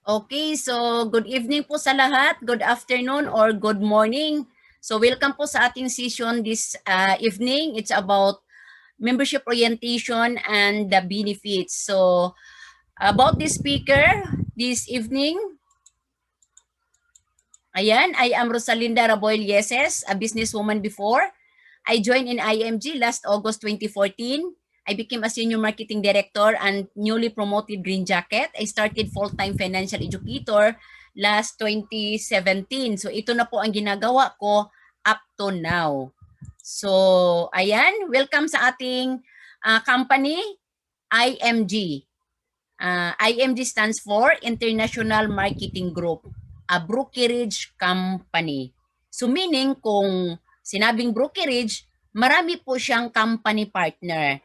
Okay, so good evening po sa lahat, good afternoon or good morning. So welcome po sa ating session this evening. It's about membership orientation and the benefits. So about this speaker this evening, ayan, I am Rosalinda Raboy Yeses, a businesswoman before. I joined in IMG last August 2014. I became a senior marketing director and newly promoted Green Jacket. I started full-time financial educator last 2017. So ito na po ang ginagawa ko up to now. So ayan, welcome sa ating company, IMG. IMG stands for International Marketing Group, a brokerage company. So meaning kung sinabing brokerage, marami po siyang company partner.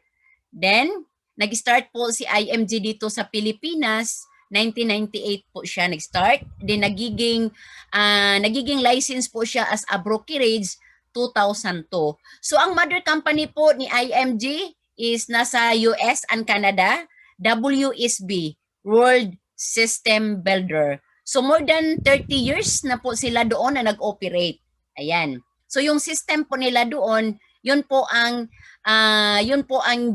Then, nag-start po si IMG dito sa Pilipinas, 1998 po siya nag-start. Then nagiging license po siya as a brokerage 2002. So ang mother company po ni IMG is nasa US and Canada, WSB, World System Builder. So more than 30 years na po sila doon na nag-operate. Ayan. So yung system po nila doon, yun po ang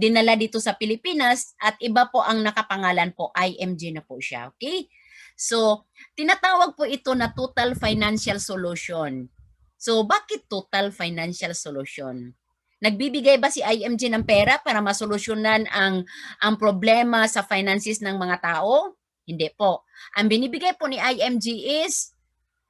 dinala dito sa Pilipinas at iba po ang nakapangalan po, IMG na po siya. Okay? So, tinatawag po ito na total financial solution. So, bakit total financial solution? Nagbibigay ba si IMG ng pera para masolusyonan ang problema sa finances ng mga tao? Hindi po. Ang binibigay po ni IMG is,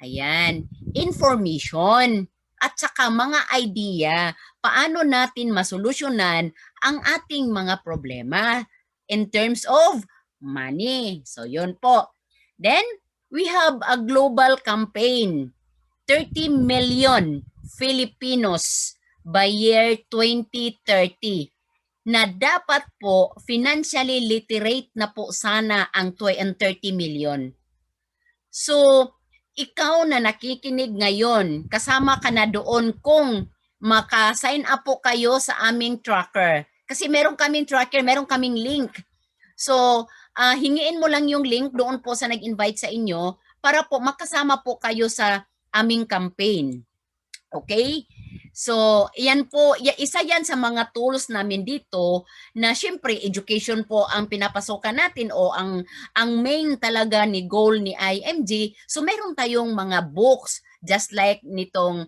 ayan, information at saka mga idea paano natin masolusyonan ang ating mga problema in terms of money. So, yun po. Then, we have a global campaign. 30 million Filipinos by year 2030 na dapat po financially literate na po sana ang 30 million. So, ikaw na nakikinig ngayon, kasama ka na doon kung maka-sign up po kayo sa aming tracker. Kasi meron kaming tracker, meron kaming link. So, hingiin mo lang yung link doon po sa nag-invite sa inyo para po makasama po kayo sa aming campaign. Okay? So, yan po, isa yan sa mga tools namin dito na syempre education po ang pinapasokan natin o ang main talaga ni goal ni IMG. So, meron tayong mga books just like nitong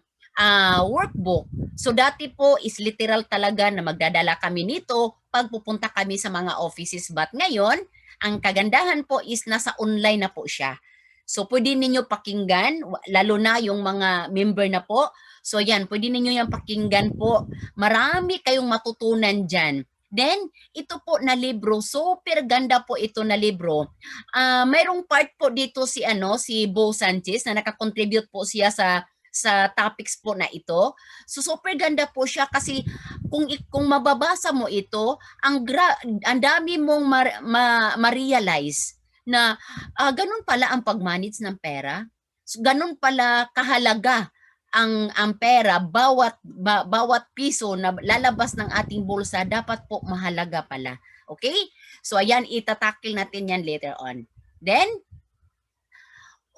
workbook. So, dati po is literal talaga na magdadala kami nito pag pupunta kami sa mga offices. But ngayon, ang kagandahan po is nasa online na po siya. So, pwede ninyo pakinggan, lalo na yung mga member na po. So yan, pwede ninyo yan pakinggan po. Marami kayong matutunan dyan. Then, ito po na libro, super ganda po ito na libro. Mayroong part po dito si Bo Sanchez na nakakontribute po siya sa topics po na ito. So super ganda po siya kasi kung mababasa mo ito, ang dami mong ma-realize na ganun pala ang pag-manage ng pera. So, ganun pala kahalaga ang pera, bawat piso na lalabas ng ating bulsa dapat po mahalaga pala. Okay? So ayan, itatakil natin yan later on. Then,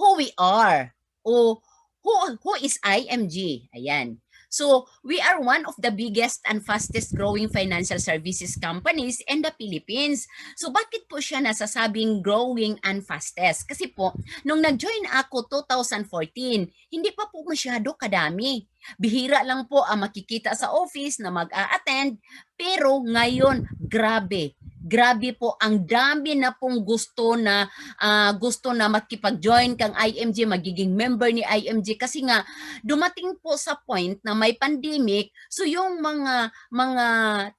who we are. O who is IMG? Ayan. So, we are one of the biggest and fastest growing financial services companies in the Philippines. So, bakit po siya nasasabing growing and fastest? Kasi po, nung nag-join ako 2014, hindi pa po masyado kadami. Bihira lang po ang makikita sa office na mag-a-attend. Pero ngayon, grabe. Grabe po, ang dami na pong gusto na makipag-join kang IMG, magiging member ni IMG kasi nga dumating po sa point na may pandemic, so yung mga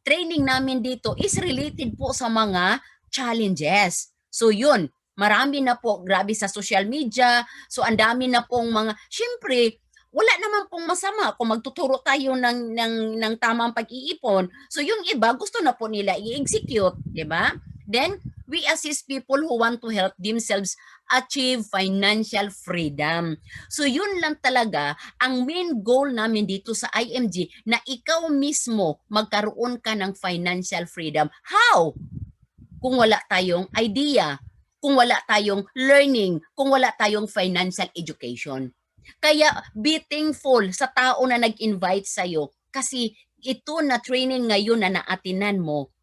training namin dito is related po sa mga challenges. So yun, marami na po, grabe sa social media, so ang dami na pong syempre, wala naman pong masama kung magtuturo tayo ng tamang pag-iipon. So yung iba gusto na po nila i-execute, di ba? Then we assist people who want to help themselves achieve financial freedom. So yun lang talaga ang main goal namin dito sa IMG, na ikaw mismo magkaroon ka ng financial freedom. How? Kung wala tayong idea. kung wala tayong learning, kung wala tayong financial education. Kaya be thankful sa tao na nag-invite sa'yo kasi ito na training ngayon na naatinan mo,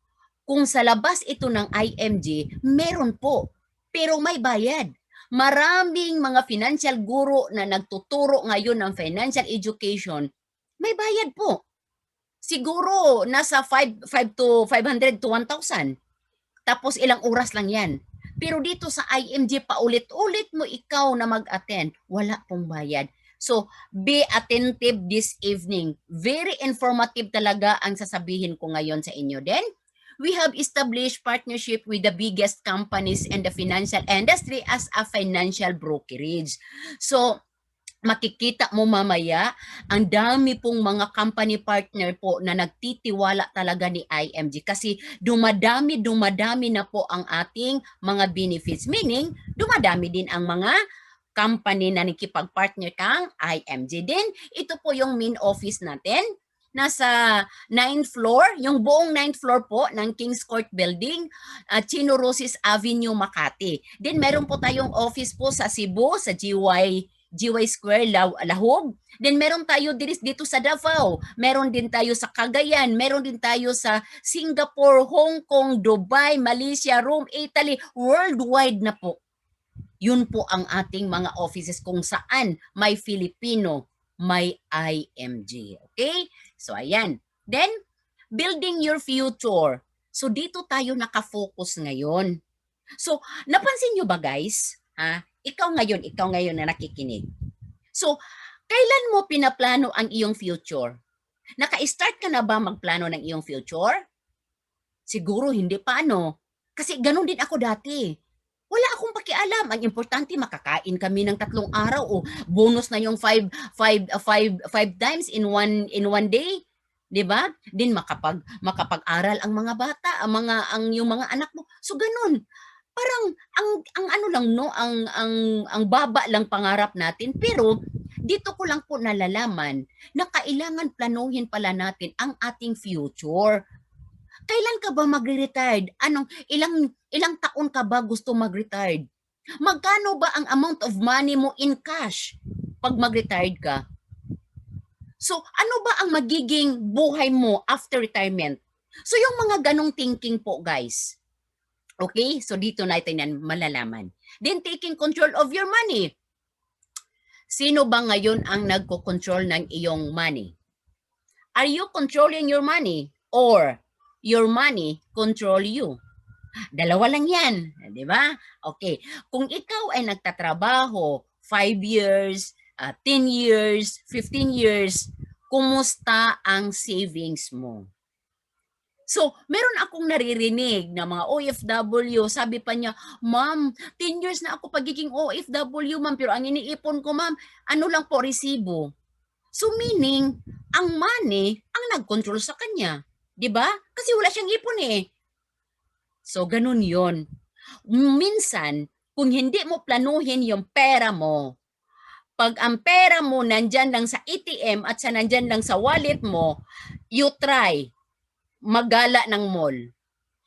kung sa labas ito ng IMG, meron po, pero may bayad. Maraming mga financial guru na nagtuturo ngayon ng financial education, may bayad po. Siguro nasa 5 to 500 to 1,000. Tapos ilang oras lang yan. Pero dito sa IMG, paulit-ulit mo ikaw na mag-attend, wala pong bayad. So, be attentive this evening. Very informative talaga ang sasabihin ko ngayon sa inyo. Then, we have established partnership with the biggest companies in the financial industry as a financial brokerage. So, makikita mo mamaya, ang dami pong mga company partner po na nagtitiwala talaga ni IMG kasi dumadami na po ang ating mga benefits. Meaning, dumadami din ang mga company na nakipag-partner kang IMG. Din, ito po yung main office natin. Nasa 9th floor, yung buong 9th floor po ng Kings Court Building, Chino Rosis Avenue, Makati. Then meron po tayong office po sa Cebu, sa GY Square, Lahog. Then meron tayo dito sa Davao. Meron din tayo sa Cagayan. Meron din tayo sa Singapore, Hong Kong, Dubai, Malaysia, Rome, Italy. Worldwide na po. Yun po ang ating mga offices kung saan may Filipino, may IMG. Okay? So ayan. Then, building your future. So dito tayo nakafocus ngayon. So, napansin nyo ba guys? Ikaw ngayon na nakikinig. So, kailan mo pinaplano ang iyong future? Naka-start ka na ba magplano ng iyong future? Siguro hindi pa Kasi ganun din ako dati. Wala akong pakialam. Ang importante, makakain kami ng 3 araw o bonus na yung 5 times in one day. 'Di ba? Din makapag-aral ang mga bata, yung mga anak mo. So ganun. Parang ang ano lang ang baba lang pangarap natin, pero dito ko lang po nalalaman na kailangan planuhin pala natin ang ating future. Kailan ka ba magre-retired? Ilang taon ka ba gusto mag-retired? Magkano ba ang amount of money mo in cash pag mag-retired ka? So, ano ba ang magiging buhay mo after retirement? So, yung mga ganong thinking po, guys. Okay? So, dito natin yan malalaman. Then, taking control of your money. Sino ba ngayon ang nagko-control ng iyong money? Are you controlling your money? Or your money control you? Dalawa lang yan. Di ba? Okay. Kung ikaw ay nagtatrabaho 5 years, 10 years, 15 years, kumusta ang savings mo? So, meron akong naririnig na mga OFW, sabi pa niya, "Ma'am, 10 years na ako pagiging OFW, ma'am, pero ang iniipon ko, ma'am, ano lang po, resibo." So, meaning, ang money ang nag-control sa kanya. 'Di ba? Kasi wala siyang ipon eh. So, ganun yon. Minsan, kung hindi mo planuhin yung pera mo, pag ang pera mo nandyan lang sa ATM at nandyan lang sa wallet mo, you try maggala ng mall.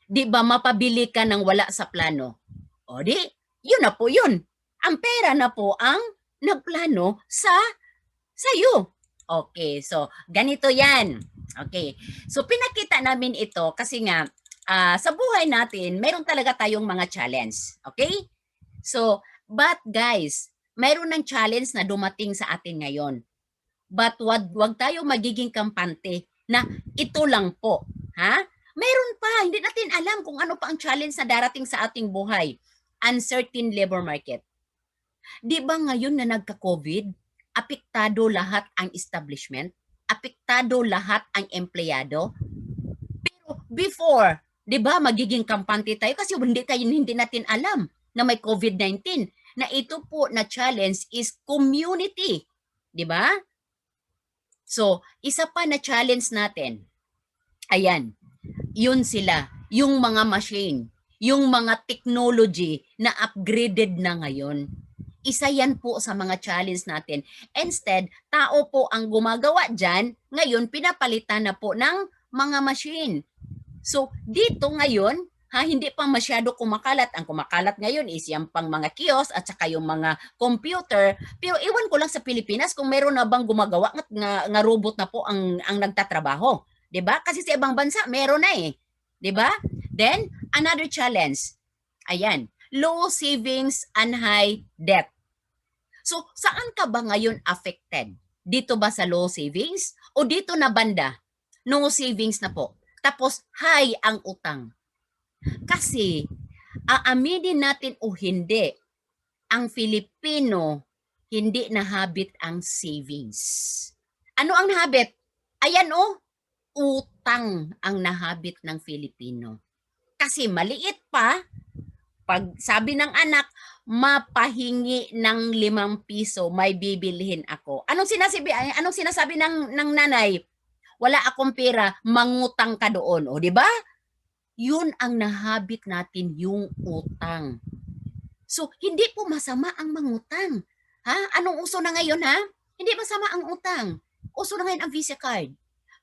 Di ba mapabili ka ng wala sa plano? O di, yun na po yun. Ang pera na po ang nagplano sa'yo. Okay, so ganito yan. Okay, so pinakita namin ito kasi nga sa buhay natin, meron talaga tayong mga challenge. Okay? So, but guys, meron ng challenge na dumating sa atin ngayon. But wag tayo magiging kampante na ito lang po. Ha? Meron pa, hindi natin alam kung ano pa ang challenge na darating sa ating buhay. Uncertain labor market. Di ba ngayon na nagka-COVID, apektado lahat ang establishment? Apektado lahat ang empleyado? Pero before, di ba magiging kampante tayo kasi hindi natin alam na may COVID-19. Na ito po na challenge is community. Di ba? So, isa pa na challenge natin. Ayan, yun sila, yung mga machine, yung mga technology na upgraded na ngayon. Isa yan po sa mga challenge natin. Instead, tao po ang gumagawa dyan, ngayon pinapalitan na po ng mga machine. So, dito ngayon, Hindi pa masyado kumakalat. Ang kumakalat ngayon is yung pang mga kiosk at saka yung mga computer. Pero iwan ko lang sa Pilipinas kung meron na bang gumagawa nga robot na po ang nagtatrabaho. 'Di ba? Kasi sa ibang bansa meron na eh. 'Di ba? Then another challenge. Ayan, low savings and high debt. So, saan ka ba ngayon affected? Dito ba sa low savings o dito na banda? No savings na po. Tapos high ang utang. Kasi, aaminin natin o hindi, ang Filipino, hindi na habit ang savings. Ano ang habit? Ayan o, utang ang nahabit ng Filipino. Kasi maliit pa, pag sabi ng anak, mapahingi ng 5 piso, may bibilhin ako. Anong sinasabi ng nanay? Wala akong pera, mangutang ka doon. O, di ba? Yun ang nahabit natin, yung utang. So, hindi po masama ang mangutang. Anong uso na ngayon, ha? Hindi masama ang utang. Uso na ngayon ang Visa card.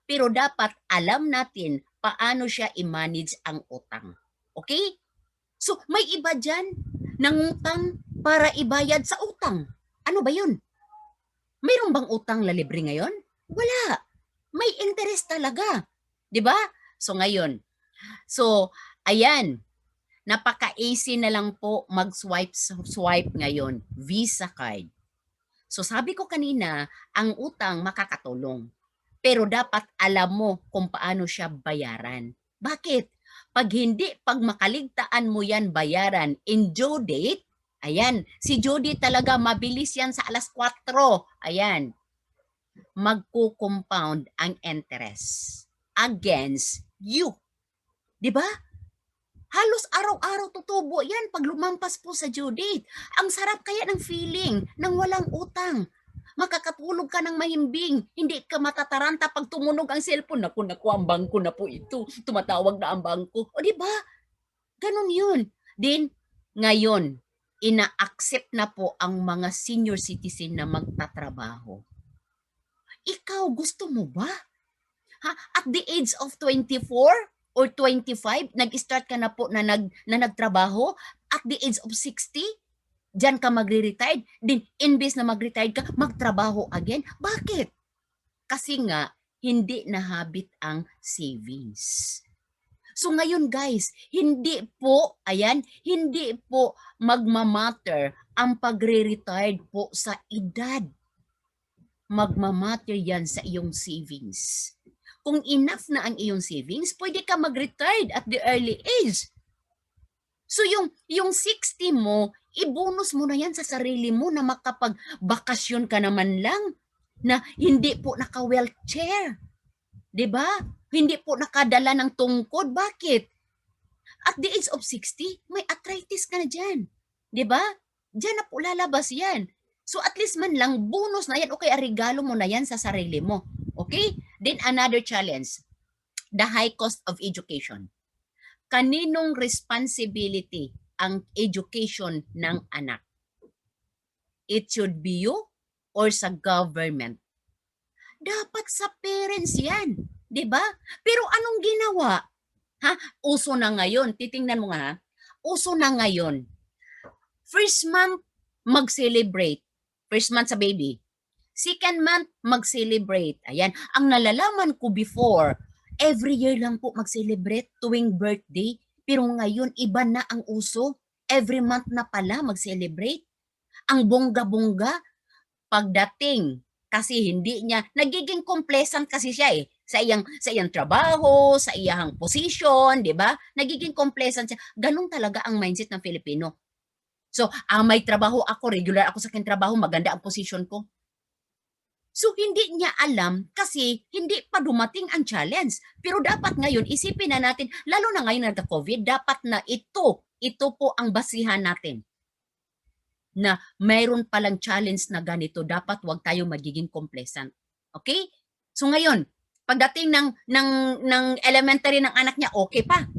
Pero dapat alam natin paano siya i-manage ang utang. Okay? So, may iba dyan nangutang para ibayad sa utang. Ano ba yun? Mayroon bang utang na libre ngayon? Wala. May interest talaga. 'Di ba? So, ngayon, ayan, napaka-easy na lang po mag-swipe ngayon, Visa card. So sabi ko kanina, ang utang makakatulong. Pero dapat alam mo kung paano siya bayaran. Bakit? Pag makaligtaan mo yan bayaran in due date, ayan, si Jody talaga mabilis yan sa alas 4. Ayan, magko-compound ang interest against you. 'Di ba? Halos araw-araw tutubo yan pag lumampas po sa due date. Ang sarap kaya ng feeling ng walang utang. Makakatulog ka ng mahimbing. Hindi ka matataranta pag tumunog ang cellphone. Naku, ang bangko na po ito. Tumatawag na ang bangko. O di ba? Ganun yun. Then, ngayon, ina-accept na po ang mga senior citizen na magtatrabaho. Ikaw, gusto mo ba? At the age of 24, or 25, nag-start ka na po na nagtrabaho, at the age of 60, diyan ka magre-retired, din imbes na mag-retired ka, magtrabaho again. Bakit? Kasi nga, hindi nahabit ang savings. So ngayon guys, hindi po magmamatter ang pagre-retired po sa edad. Magmamatter yan sa iyong savings. Kung enough na ang iyong savings, pwede ka mag-retired at the early age. So yung 60 mo, i-bonus mo na yan sa sarili mo na makapag-bakasyon ka naman lang na hindi po naka-wheelchair. 'Di ba? Hindi po nakadala ng tungkod. Bakit? At the age of 60, may arthritis ka na dyan. 'Di ba? Diyan na po lalabas yan. So at least man lang, bonus na yan o kaya regalo mo na yan sa sarili mo. Okay? Then another challenge, the high cost of education. Kaninong responsibility ang education ng anak? It should be you or sa government? Dapat sa parents yan. 'Di ba? Pero anong ginawa? Uso na ngayon. Titingnan mo nga, uso na ngayon. First month, mag-celebrate. First month sa baby. Second month, mag-celebrate. Ayan. Ang nalalaman ko before, every year lang po mag-celebrate tuwing birthday. Pero ngayon, iba na ang uso. Every month na pala mag-celebrate. Ang bongga-bongga, pagdating, kasi hindi niya, nagiging complacent kasi siya eh. Sa iyang trabaho, sa iyang position, di ba? Nagiging complacent siya. Ganun talaga ang mindset ng Filipino. So, may trabaho ako, regular ako sa aking trabaho, maganda ang position ko. So, hindi niya alam kasi hindi pa dumating ang challenge. Pero dapat ngayon, isipin na natin, lalo na ngayon nagka-COVID, dapat na ito po ang basihan natin. Na mayroon palang challenge na ganito, dapat wag tayo magiging complacent. Okay? So ngayon, pagdating ng elementary ng anak niya, okay pa.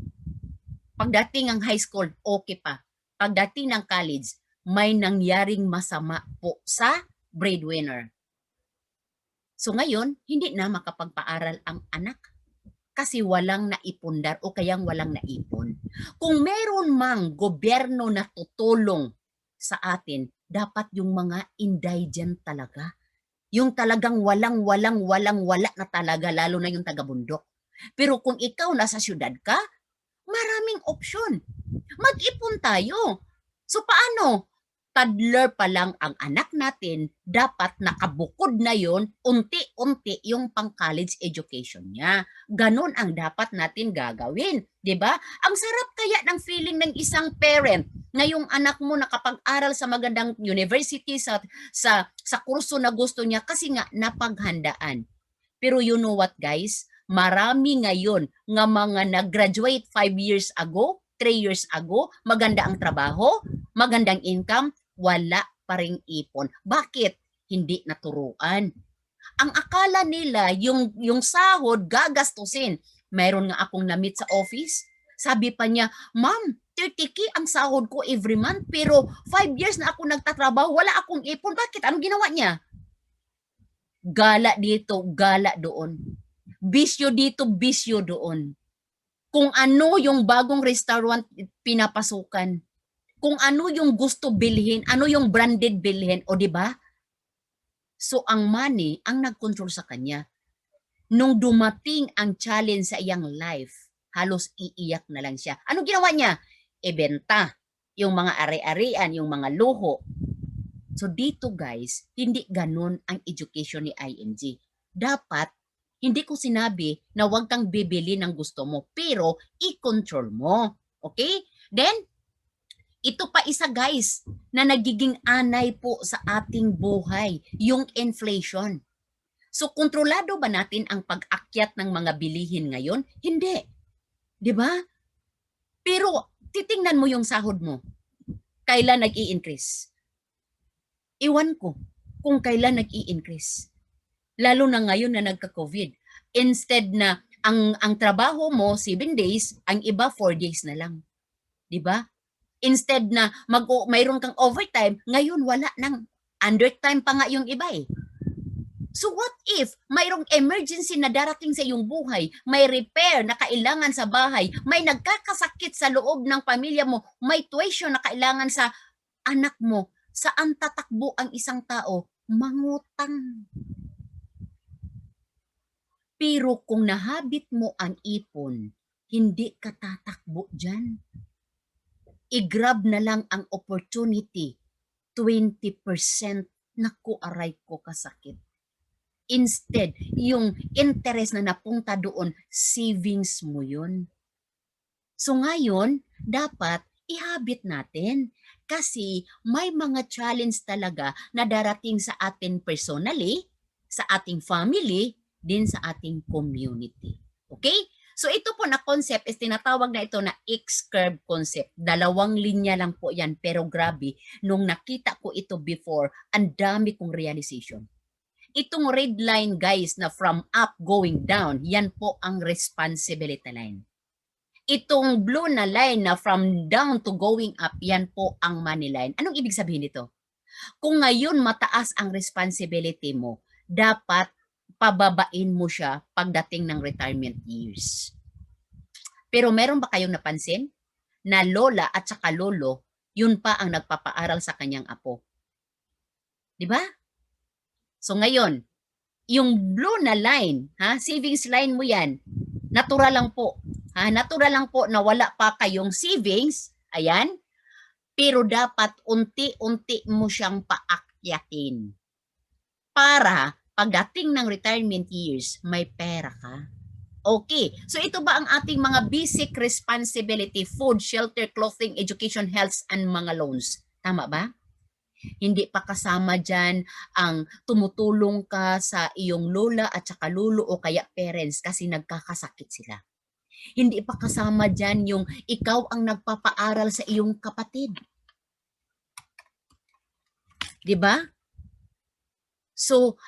Pagdating ng high school, okay pa. Pagdating ng college, may nangyaring masama po sa breadwinner. So ngayon, hindi na makapagpaaral ang anak. kasi walang naipundar o kayang walang naipon. Kung meron mang gobyerno na tutulong sa atin, dapat yung mga indigent talaga. Yung talagang wala na talaga, lalo na yung taga-bundok. Pero kung ikaw nasa syudad ka, maraming opsyon. Mag-ipon tayo. So paano? Toddler pa lang ang anak natin, dapat nakabukod na yon, unti-unti yung pang-college education niya. Ganon ang dapat natin gagawin. 'Di ba? Ang sarap kaya ng feeling ng isang parent na yung anak mo nakapag-aral sa magandang university, sa kurso na gusto niya kasi nga napaghandaan. Pero you know what guys? Marami ngayon nga mga nag-graduate 5 years ago, 3 years ago, maganda ang trabaho, magandang income, wala pa ring ipon. Bakit? Hindi naturuan. Ang akala nila, yung sahod gagastusin. Mayroon nga akong na-meet sa office. Sabi pa niya, "Ma'am, 30K ang sahod ko every month, pero 5 years na ako nagtatrabaho, wala akong ipon." Bakit? Anong ginawa niya? Gala dito, gala doon. Bisyo dito, bisyo doon. Kung ano yung bagong restaurant pinapasukan, kung ano yung gusto bilhin, ano yung branded bilhin, o di ba? So ang money ang nag-control sa kanya. Nung dumating ang challenge sa iyang life, halos iiyak na lang siya. Ano ginawa niya? Ibenta yung mga ari-arian, yung mga luho. So dito guys, hindi ganun ang education ni IMG. Dapat, hindi ko sinabi na huwag kang bibili ng gusto mo, pero i-control mo. Okay? Then, ito pa isa guys, na nagiging anay po sa ating buhay, yung inflation. So kontrolado ba natin ang pag-akyat ng mga bilihin ngayon? Hindi. 'Di ba? Pero titingnan mo yung sahod mo. Kailan nag-i-increase? Iwan ko kung kailan nag-i-increase. Lalo na ngayon na nagka-COVID. Instead na ang trabaho mo 7 days, ang iba 4 days na lang. 'Di ba? Instead na mayroon kang overtime, ngayon wala nang, undertime pa nga yung iba eh. So what if mayroong emergency na darating sa iyong buhay, may repair na kailangan sa bahay, may nagkakasakit sa loob ng pamilya mo, may tuition na kailangan sa anak mo, saan tatakbo ang isang tao? Mangutang. Pero kung nahabit mo ang ipon, hindi ka tatakbo dyan. I-grab na lang ang opportunity, 20%, naku aray ko kasakit. Instead, yung interest na napunta doon, savings mo yun. So ngayon, dapat ihabit natin kasi may mga challenge talaga na darating sa atin personally, sa ating family, din sa ating community. Okay? So ito po na concept is tinatawag na ito na X-curve concept. 2 linya lang po yan, pero grabe, nung nakita ko ito before, ang dami kong realization. Itong red line guys na from up going down, yan po ang responsibility line. Itong blue na line na from down to going up, yan po ang money line. Anong ibig sabihin nito? Kung ngayon mataas ang responsibility mo, dapat pababain mo siya pagdating ng retirement years. Pero meron ba kayong napansin na lola at saka lolo, yun pa ang nagpapaaral sa kanyang apo? 'Di ba? So ngayon, yung blue na line, savings line mo yan, natural lang po. Natural lang po na wala pa kayong savings, ayan, pero dapat unti-unti mo siyang paakyatin para pagdating ng retirement years, may pera ka. Okay, so ito ba ang ating mga basic responsibility? Food, shelter, clothing, education, health, and mga loans. Tama ba? Hindi pa kasama dyan ang tumutulong ka sa iyong lola at saka lolo o kaya parents kasi nagkakasakit sila. Hindi pa kasama dyan yung ikaw ang nagpapaaral sa iyong kapatid. 'Di ba? So,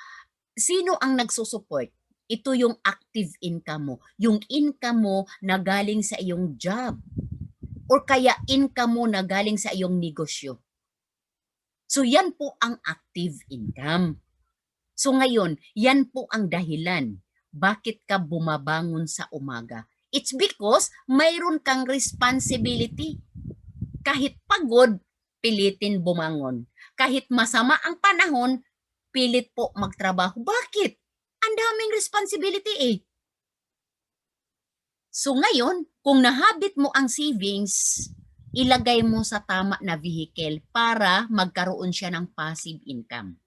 sino ang nagsusupport? Ito yung active income mo. Yung income mo na galing sa iyong job. Or kaya income mo na galing sa iyong negosyo. So yan po ang active income. So ngayon, yan po ang dahilan Bakit ka bumabangon sa umaga? It's because mayroon kang responsibility. Kahit pagod, pilitin bumangon. Kahit masama ang panahon, pilit po magtrabaho. Bakit? Ang daming responsibility eh. So ngayon, kung nahabit mo ang savings, ilagay mo sa tama na vehicle para magkaroon siya ng passive income.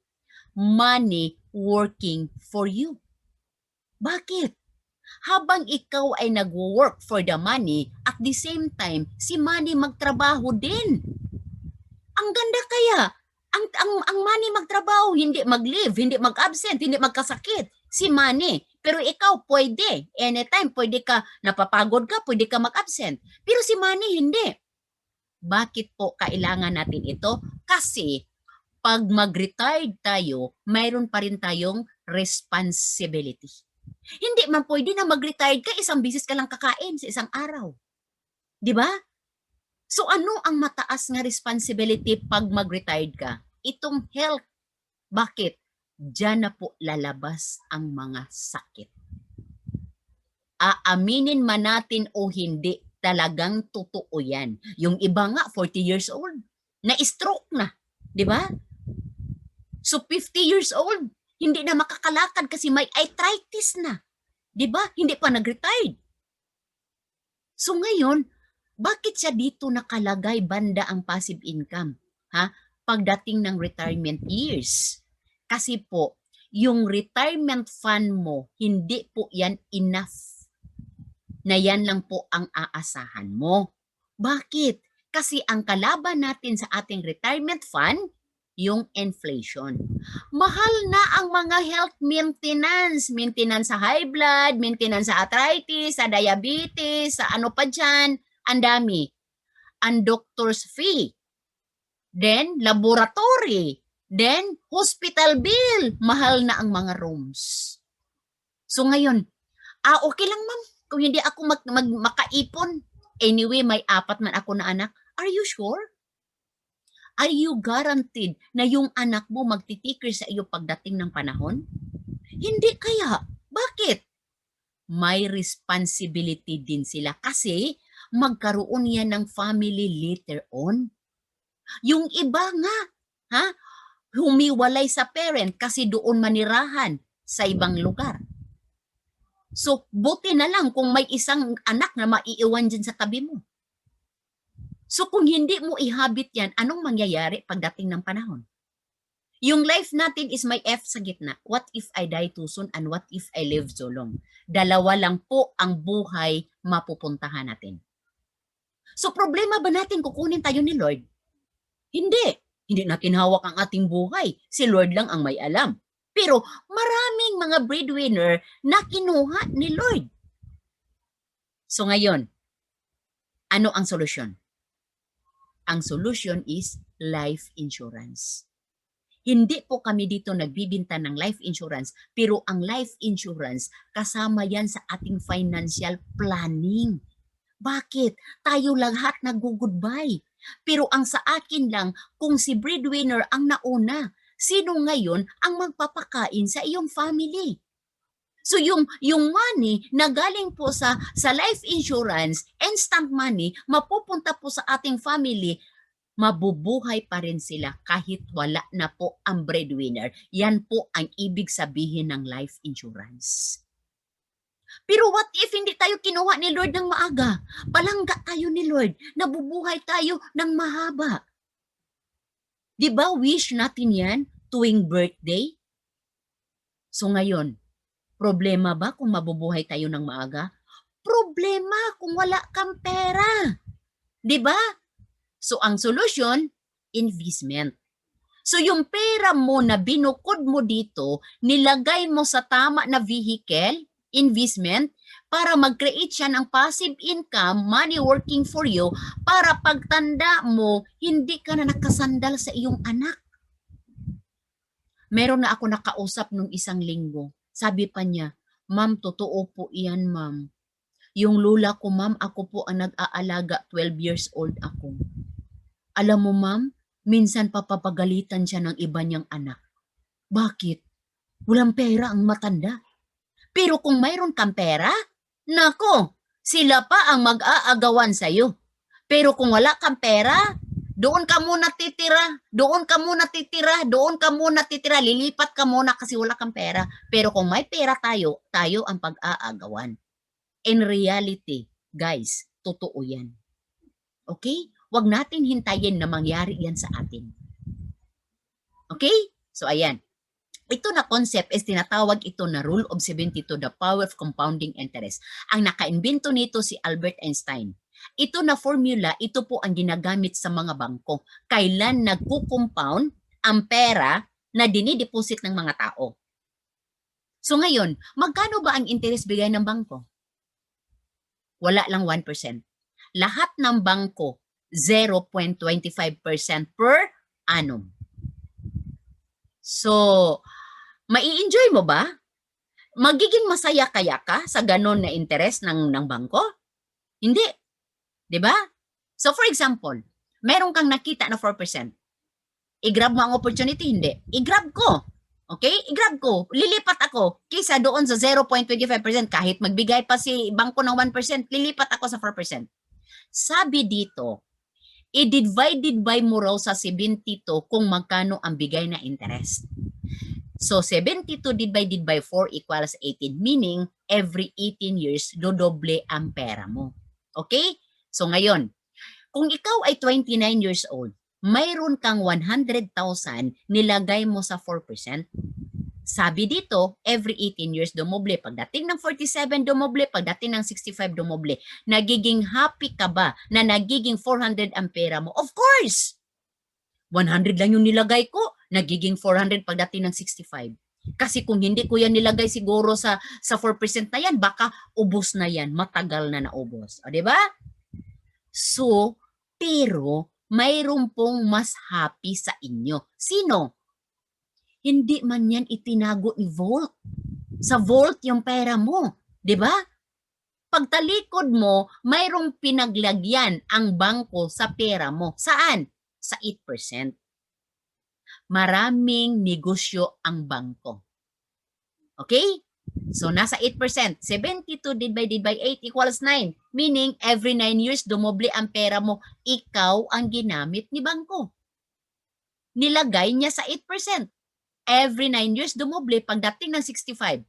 Money working for you. Bakit? Habang ikaw ay nag-work for the money, at the same time, si money magtrabaho din. Ang ganda kaya. Ang money magtrabaho, hindi mag-leave, hindi mag-absent, hindi magkasakit. Si money. Pero ikaw, pwede. Anytime, pwede ka, napapagod ka, pwede ka mag-absent. Pero si money, hindi. Bakit po kailangan natin ito? Kasi, pag mag-retired tayo, mayroon pa rin tayong responsibility. Hindi man pwede na mag-retired ka, isang bisis ka lang kakain sa isang araw. Di ba? So ano ang mataas nga responsibility pag mag-retired ka? Itong health. Bakit? Diyan na po lalabas ang mga sakit. Aaminin man natin o hindi, talagang totoo yan. Yung iba nga, 40 years old, na-stroke na. Di ba? So 50 years old, hindi na makakalakad kasi may arthritis na. Di ba? Hindi pa nag-retired. So ngayon, bakit siya dito nakalagay banda ang passive income? Ha? Pagdating ng retirement years. Kasi po, yung retirement fund mo, hindi po yan enough. Na yan lang po ang aasahan mo. Bakit? Kasi ang kalaban natin sa ating retirement fund, yung inflation. Mahal na ang mga health maintenance. Maintenance sa high blood, maintenance sa arthritis, sa diabetes, sa ano pa dyan. Ang dami. Ang doctor's fee. Then, laboratory. Then, hospital bill. Mahal na ang mga rooms. So ngayon, okay lang ma'am. Kung hindi ako makaipon. Anyway, may 4 man ako na anak. Are you sure? Are you guaranteed na yung anak mo magtitikir sa iyo pagdating ng panahon? Hindi kaya. Bakit? May responsibility din sila kasi magkaroon yan ng family later on. Yung iba nga, humiwalay sa parent kasi doon manirahan sa ibang lugar. So, buti na lang kung may isang anak na maiiwan dyan sa tabi mo. So, kung hindi mo ihabit yan, anong mangyayari pagdating ng panahon? Yung life natin is may F sa gitna. What if I die too soon and what if I live so long? Dalawa lang po ang buhay mapupuntahan natin. So problema ba natin kukunin tayo ni Lord? Hindi. Hindi natin hawak ang ating buhay. Si Lord lang ang may alam. Pero maraming mga breadwinner na kinuha ni Lord. So ngayon, ano ang solusyon? Ang solution is life insurance. Hindi po kami dito nagbibinta ng life insurance, pero ang life insurance kasama yan sa ating financial planning. Bakit? Tayo lahat nag-goodbye. Pero ang sa akin lang, kung si breadwinner ang nauna, sino ngayon ang magpapakain sa iyong family? So yung money na galing po sa life insurance, instant money, mapupunta po sa ating family, mabubuhay pa rin sila kahit wala na po ang breadwinner. Yan po ang ibig sabihin ng life insurance. Pero what if hindi tayo kinuha ni Lord ng maaga? Palangga tayo ni Lord, nabubuhay tayo ng mahaba. Di ba wish natin yan tuwing birthday? So ngayon, problema ba kung mabubuhay tayo ng maaga? Problema kung wala kang pera. Di ba? So, ang solusyon, investment. So, yung pera mo na binukod mo dito, nilagay mo sa tama na vehicle, investment, para mag-create siya ng passive income, money working for you, para pagtanda mo, hindi ka na nakasandal sa iyong anak. Meron na ako nakausap nung isang linggo. Sabi pa niya, ma'am, totoo po iyan, ma'am. Yung lula ko, ma'am, ako po ang nag-aalaga, 12 years old ako. Alam mo, ma'am, minsan papapagalitan siya ng iba niyang anak. Bakit? Walang pera ang matanda. Pero kung mayroon kang pera, nako, sila pa ang mag-aagawan sa'yo. Pero kung wala kang pera, doon ka muna titira, doon ka muna titira, doon ka muna titira, lilipat ka muna kasi wala kang pera. Pero kung may pera tayo, tayo ang pag-aagawan. In reality, guys, totoo yan. Okay? Huwag natin hintayin na mangyari yan sa atin. Okay? So, ayan. Ito na concept is tinatawag ito na Rule of 72, the power of compounding interest. Ang nakaimbento nito si Albert Einstein. Ito na formula, ito po ang ginagamit sa mga bangko. Kailan nagko-compound ang pera na dinideposit ng mga tao. So ngayon, magkano ba ang interest bigay ng bangko? Wala lang 1%. Lahat ng bangko, 0.25% per annum. So, mai-enjoy mo ba? Magiging masaya kaya ka sa ganon na interest ng bangko? Hindi. 'Di ba? So for example, meron kang nakita na 4%. I-grab mo ang opportunity? Hindi. I-grab ko. Okay? I-grab ko. Lilipat ako kaysa doon sa 0.25%. Kahit magbigay pa si bangko ng 1%, lilipat ako sa 4%. Sabi dito, i-divided by mo raw sa 72 kung magkano ang bigay na interest. So, 72 divided by 4 equals 18. Meaning, every 18 years, dodoble ang pera mo. Okay? So, ngayon, kung ikaw ay 29 years old, mayroon kang 100,000 nilagay mo sa 4%. Sabi dito, every 18 years, dumoble. Pagdating ng 47, dumoble. Pagdating ng 65, dumoble. Nagiging happy ka ba na nagiging 400 ang pera mo? Of course! 100 lang yung nilagay ko, nagiging 400 pagdating ng 65. Kasi kung hindi ko yan nilagay siguro sa 4% na yan, baka ubos na yan, matagal na naubos. O, diba? So, pero mayroon pong mas happy sa inyo. Sino? Hindi man yan itinago ni Vault. Sa Vault yung pera mo. Diba? Pagtalikod mo, mayroong pinaglagyan ang bangko sa pera mo. Saan? Sa 8%. Maraming negosyo ang bangko. Okay? So, nasa 8%. 72 divided by 8 equals 9. Meaning, every 9 years, dumoble ang pera mo. Ikaw ang ginamit ni bangko. Nilagay niya sa 8%. Every 9 years, dumoble. Pagdating ng 65,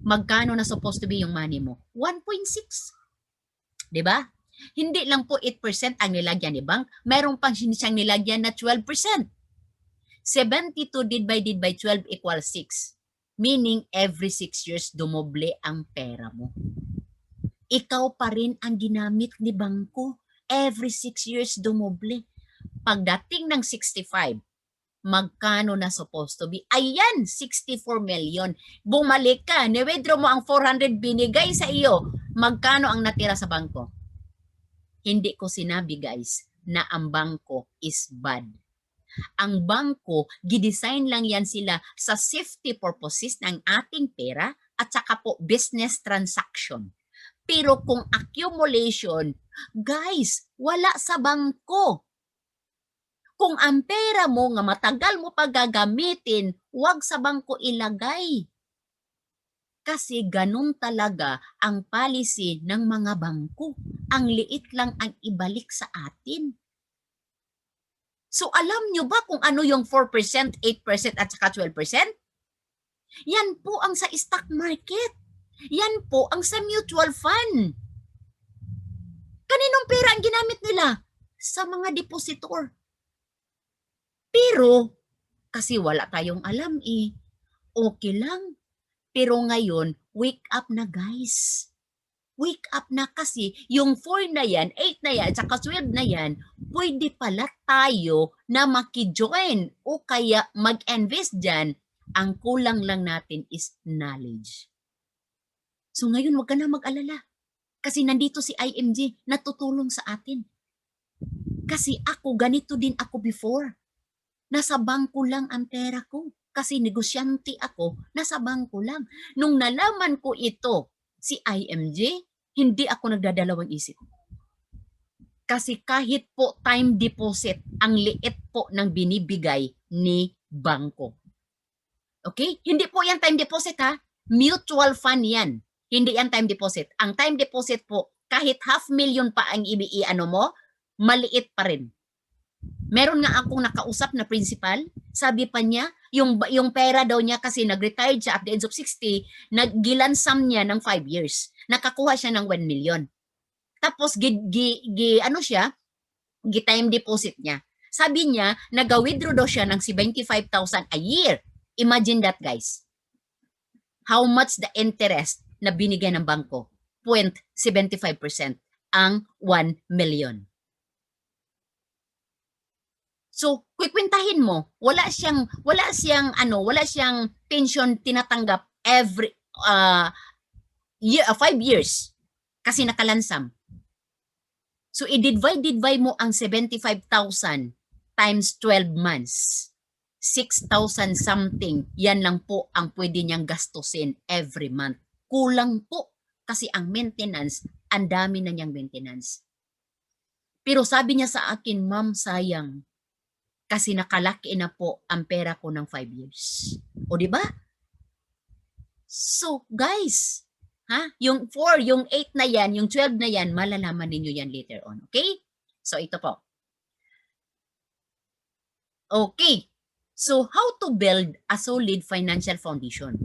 magkano na supposed to be yung money mo? 1.6. Diba? Hindi lang po 8% ang nilagyan ni bank, mayroon pang siyang nilagyan na 12%. 72 divided by 12 equals 6. Meaning, every 6 years, dumoble ang pera mo. Ikaw pa rin ang ginamit ni bangko. Every 6 years, dumoble. Pagdating ng 65, magkano na supposed to be? Ayan, 64 million. Bumalik ka, ni-withdraw mo ang 400 binigay sa iyo. Magkano ang natira sa bangko? Hindi ko sinabi guys na ang bangko is bad. Ang bangko, gidesign lang yan sila sa safety purposes ng ating pera at saka po business transaction. Pero kung accumulation, guys, wala sa bangko. Kung ang pera mo nga matagal mo pa gagamitin, huwag sa bangko ilagay. Kasi ganun talaga ang policy ng mga bangko. Ang liit lang ang ibalik sa atin. So alam nyo ba kung ano yung 4%, 8% at saka 12%? Yan po ang sa stock market. Yan po ang sa mutual fund. Kaninong pera ang ginamit nila? Sa mga depositor. Pero, kasi wala tayong alam okay lang. Pero ngayon, wake up na guys. Wake up na kasi yung 4 na yan, 8 na yan, at saka 12 na yan, pwede pala tayo na maki-join o kaya mag-invest dyan. Ang kulang lang natin is knowledge. So ngayon, wag ka na mag-alala. Kasi nandito si IMG na tutulong sa atin. Kasi ako, ganito din ako before. Nasa bangko lang ang pera ko. Kasi negosyante ako, nasa bangko lang. Nung nalaman ko ito, si IMG, hindi ako nagdadalawang isip. Kasi kahit po time deposit, ang liit po ng binibigay ni bangko. Okay? Hindi po yan time deposit ha. Mutual fund yan. Hindi yan time deposit. Ang time deposit po, kahit 500,000 pa ang ano mo, maliit pa rin. Meron nga akong nakausap na principal, sabi pa niya, yung pera daw niya kasi nag-retired siya at the age of 60, naggilansam niya ng 5 years. Nakakuha siya ng 1 million. Tapos, ano siya, time deposit niya. Sabi niya, nag-withdraw daw siya ng 75,000 a year. Imagine that, guys. How much the interest na binigay ng bangko? 0.75% ang 1 million. So, kuikwentahin mo, wala siyang pension tinatanggap every 5 years kasi nakalansam. So, i-divide mo ang 75,000 times 12 months. 6,000 something, yan lang po ang pwede niyang gastusin every month. Kulang po kasi ang maintenance, ang dami na niyang maintenance. Pero sabi niya sa akin, ma'am, sayang. Kasi nakalaki na po ang pera ko ng 5 years. O di ba? So, guys, yung 4, yung 8 na yan, yung 12 na yan, malalaman ninyo yan later on. Okay? So, ito po. Okay. So, how to build a solid financial foundation?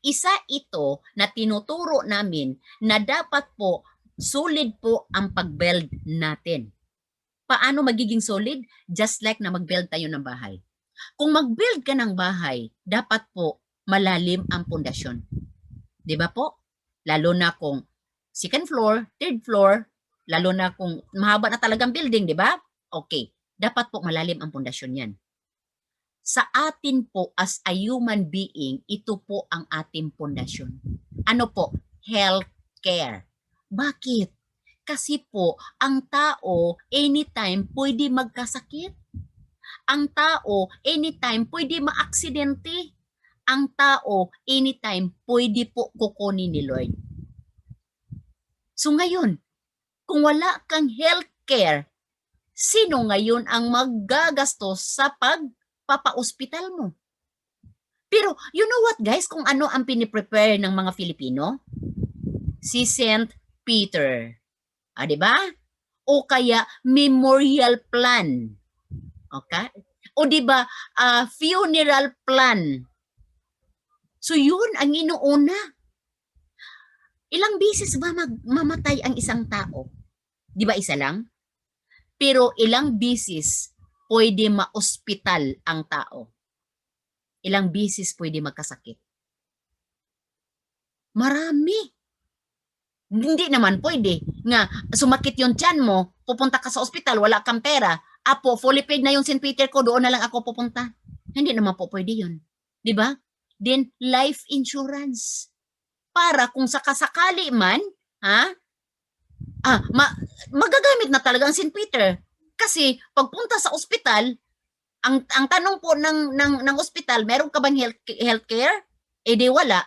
Isa ito na tinuturo namin na dapat po solid po ang pag-build natin. Paano magiging solid? Just like na mag-build tayo ng bahay. Kung mag-build ka ng bahay, dapat po malalim ang pundasyon. Di ba po? Lalo na kung second floor, third floor, lalo na kung mahaba na talagang building, di ba? Okay. Dapat po malalim ang pundasyon yan. Sa atin po as a human being, ito po ang ating pundasyon. Ano po? Healthcare. Bakit? Kasi po, ang tao anytime pwede magkasakit. Ang tao anytime pwede maaksidente. Ang tao anytime pwede po kukunin ni Lord. So ngayon, kung wala kang healthcare, sino ngayon ang maggagastos sa papa-hospital mo? Pero you know what guys, kung ano ang piniprepare ng mga Filipino? Si St. Peter. Diba? O kaya memorial plan. Okay? O diba, funeral plan. So yun ang inuuna. Ilang beses ba mamatay ang isang tao? Di ba isa lang? Pero ilang beses pwede ma-ospital ang tao? Ilang beses pwede magkasakit? Marami. Hindi naman pwede. Nga, sumakit yung tiyan mo, pupunta ka sa ospital, wala kang pera. Apo, fully paid na yung St. Peter ko, doon na lang ako pupunta. Hindi naman po pwede yun. Di ba? Then, life insurance. Para kung sakasakali man, magagamit na talaga ang St. Peter. Kasi pagpunta sa ospital, ang tanong po ng ospital, meron ka bang healthcare? Di wala.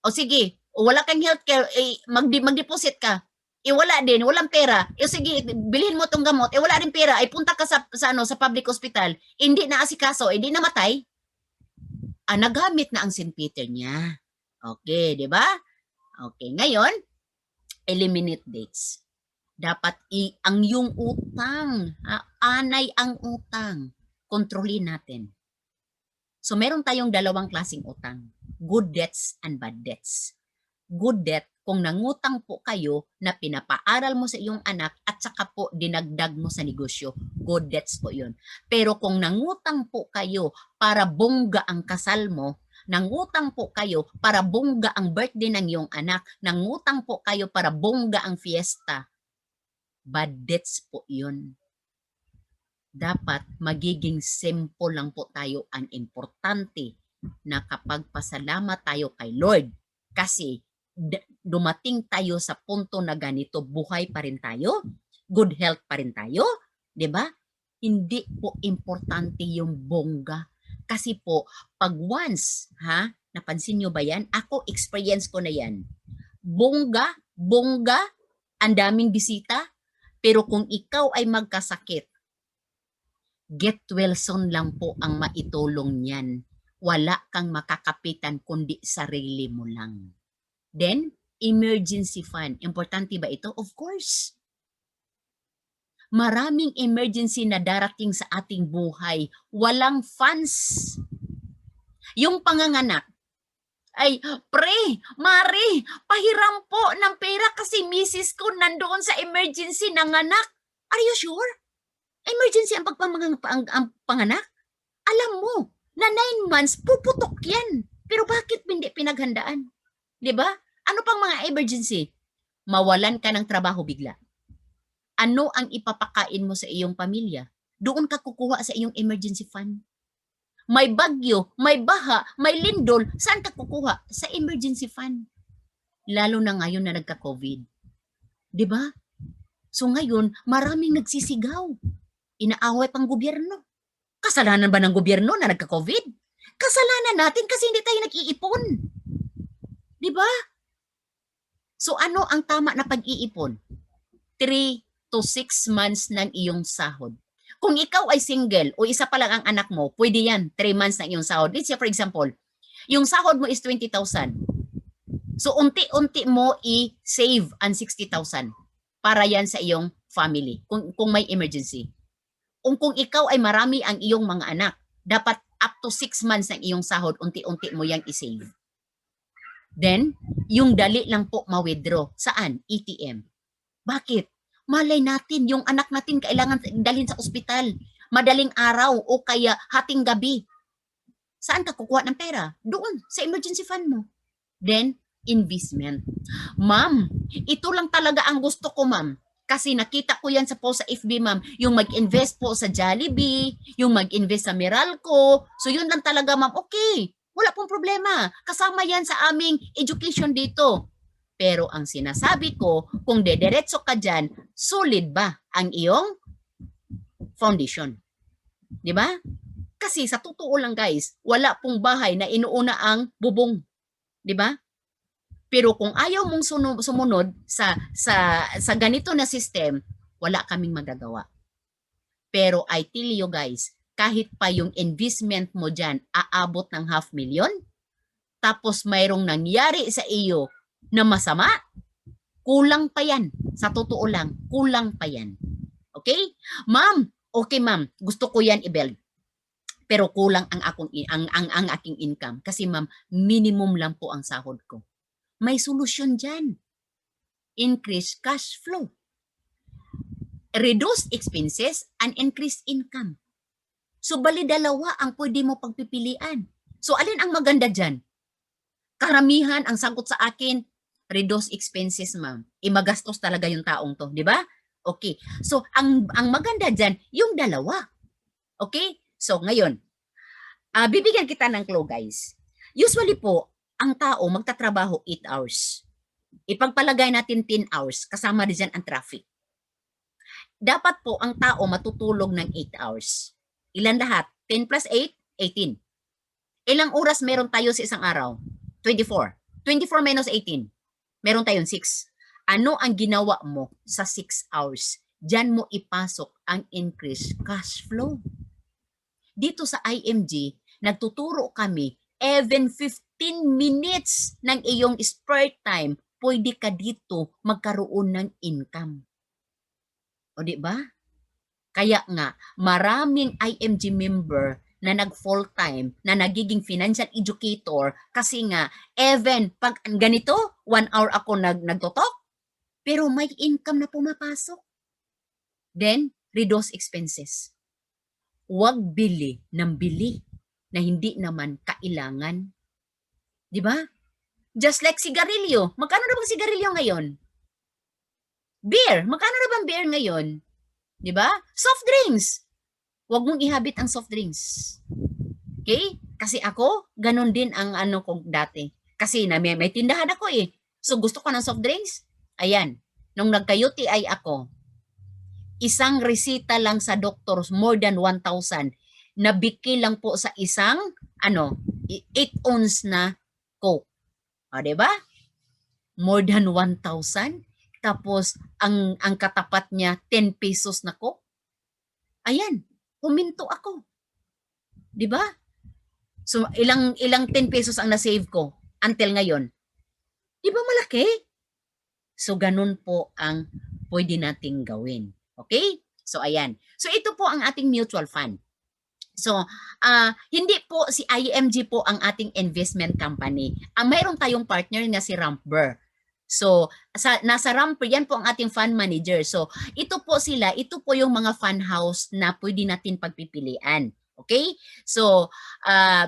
O sige, wala kang healthcare, mag-deposit ka. Wala din, walang pera. Sige, bilhin mo tong gamot. Wala rin pera. Punta ka sa public hospital. Hindi na asikaso, hindi namatay. Nagamit na ang St. Peter niya. Okay, di ba? Okay, ngayon, eliminate dates. Dapat ang yung utang, anay ang utang, kontrolin natin. So, meron tayong dalawang klaseng utang. Good debts and bad debts. Good debt, kung nangutang po kayo na pinapaaral mo sa iyong anak at saka po dinagdag mo sa negosyo, good debts po yun. Pero kung nangutang po kayo para bongga ang kasal mo, nangutang po kayo para bongga ang birthday ng iyong anak, nangutang po kayo para bongga ang fiesta, bad debts po yun. Dapat magiging simple lang po tayo. Ang importante na kapag pasalamat tayo kay Lord kasi dumating tayo sa punto na ganito, buhay pa rin tayo, good health pa rin tayo, di ba? Hindi po importante yung bongga. Kasi po, pag once, napansin nyo ba yan? Ako, experience ko na yan. Bongga, ang daming bisita, pero kung ikaw ay magkasakit, get well soon lang po ang maitulong niyan. wala kang makakapitan kundi sarili mo lang. Then, emergency fund. Importante ba ito? Of course. Maraming emergency na darating sa ating buhay. Walang funds. Yung panganganak, ay, pre, Mari, pahiram po ng pera kasi misis ko nandoon sa emergency nanganak. Are you sure? Emergency ang ang panganak? Alam mo, na 9 months, puputok yan. Pero bakit hindi pinaghandaan? Di ba? Ano pang mga emergency? Mawalan ka ng trabaho bigla. Ano ang ipapakain mo sa iyong pamilya? Doon ka kukuha sa iyong emergency fund. May bagyo, may baha, may lindol, saan ka kukuha? Sa emergency fund. Lalo na ngayon na nagka-COVID. Di ba? So ngayon, maraming nagsisigaw. Inaaway pang gobyerno. Kasalanan ba ng gobyerno na nagka-COVID? Kasalanan natin kasi hindi tayo nag-iipon. Di ba? So ano ang tama na pag-iipon? 3 to 6 months ng iyong sahod. Kung ikaw ay single o isa pa lang ang anak mo, pwede yan, 3 months na iyong sahod. Let's say for example, yung sahod mo is 20,000. So unti-unti mo i-save ang 60,000 para yan sa iyong family kung may emergency. Kung ikaw ay marami ang iyong mga anak, dapat up to 6 months ng iyong sahod, unti-unti mo yang i-save. Then, yung dali lang po ma-withdraw. Saan? ATM. Bakit? Malay natin, yung anak natin kailangan dalhin sa ospital, madaling araw o kaya hating gabi. Saan ka kukuha ng pera? Doon, sa emergency fund mo. Then, investment. Ma'am, ito lang talaga ang gusto ko, ma'am. Kasi nakita ko yan sa post sa FB, ma'am. Yung mag-invest po sa Jollibee, yung mag-invest sa Meralco. So, yun lang talaga, ma'am. Okay, wala pong problema. Kasama yan sa aming education dito. Pero ang sinasabi ko, kung dederetso ka dyan, solid ba ang iyong foundation? Di ba? Kasi sa totoo lang guys, wala pong bahay na inuuna ang bubong. Di ba? Pero kung ayaw mong sumunod sa ganito na system, wala kaming magagawa. Pero I tell you guys, kahit pa yung investment mo dyan, aabot ng 500,000, tapos mayroong nangyari sa iyo na masama, kulang pa yan. Sa totoo lang, kulang pa yan. Okay? Ma'am, okay ma'am, gusto ko yan i-build. Pero kulang ang aking income. Kasi ma'am, minimum lang po ang sahod ko. May solusyon dyan. Increase cash flow. Reduce expenses and increase income. So, bali dalawa ang pwede mo pagpipilian. So, alin ang maganda dyan? Karamihan ang sagot sa akin, reduce expenses, ma'am. Magastos talaga yung taong to, di ba? Okay. So, ang maganda dyan, yung dalawa. Okay? So, ngayon, bibigyan kita ng clue, guys. Usually po, ang tao magtatrabaho 8 hours. Ipagpalagay natin 10 hours, kasama din dyan ang traffic. Dapat po ang tao matutulog ng 8 hours. Ilan lahat? 10 plus 8? 18. Ilang oras meron tayo sa isang araw? 24. 24 minus 18. Meron tayong 6. Ano ang ginawa mo sa 6 hours? Diyan mo ipasok ang increased cash flow. Dito sa IMG, nagtuturo kami, even 15 minutes ng iyong spare time, pwede ka dito magkaroon ng income. O di ba? Kaya nga, maraming IMG member na nag-full time, na nagiging financial educator kasi nga, even pag ganito, 1 hour ako nagtotok, pero may income na pumapasok. Then, reduce expenses. Huwag bili ng bili na hindi naman kailangan. Di ba? Just like sigarilyo. Magkano na bang sigarilyo ngayon? Beer. Magkano na bang beer ngayon? Di ba? Soft drinks. Huwag mong ihabit ang soft drinks. Okay? Kasi ako, ganun din ang ano ko dati. Kasi may tindahan ako eh. So gusto ko ng soft drinks. Ayan. Nung nagka-UTI ako, isang resita lang sa doctor, more than 1,000. Nabiki lang po sa isang 8 ounce na Coke. O, diba? More than 1,000. Tapos, ang katapat niya, 10 pesos na Coke. Ayan. Huminto ako. Di ba? So ilang 10 pesos ang na-save ko until ngayon. Di ba malaki? So ganun po ang pwede nating gawin. Okay? So ayan. So ito po ang ating mutual fund. So, hindi po si IMG po ang ating investment company. Mayroon tayong partner na si Ramper. So, nasa Ramper, yan po ang ating fund manager. So, ito po sila, ito po yung mga fund house na pwede natin pagpipilian. Okay? So,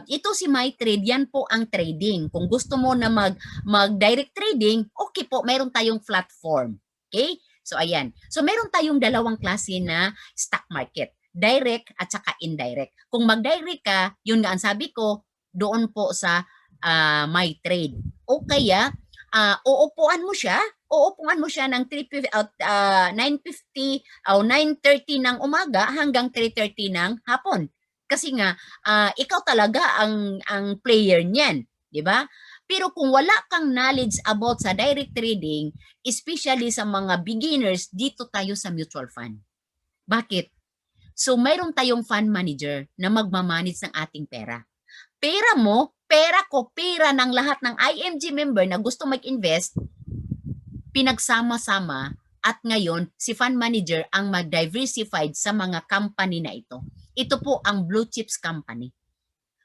ito si MyTrade, yan po ang trading. Kung gusto mo na mag-direct trading, okay po, meron tayong platform. Okay? So, ayan. So, meron tayong dalawang klase na stock market. Direct at saka indirect. Kung mag-direct ka, yun nga ang sabi ko, doon po sa MyTrade. O kaya, uupuan mo siya ng 9:50 o 9:30 ng umaga hanggang 3:30 ng hapon. Kasi nga, ikaw talaga ang player niyan, di ba? Pero kung wala kang knowledge about sa direct trading, especially sa mga beginners, dito tayo sa mutual fund. Bakit? So, mayroon tayong fund manager na magmamanage ng ating pera. Pera mo, pera ko, pera ng lahat ng IMG member na gusto mag-invest, pinagsama-sama at ngayon, si fund manager ang mag-diversified sa mga company na ito. Ito po ang blue chips company.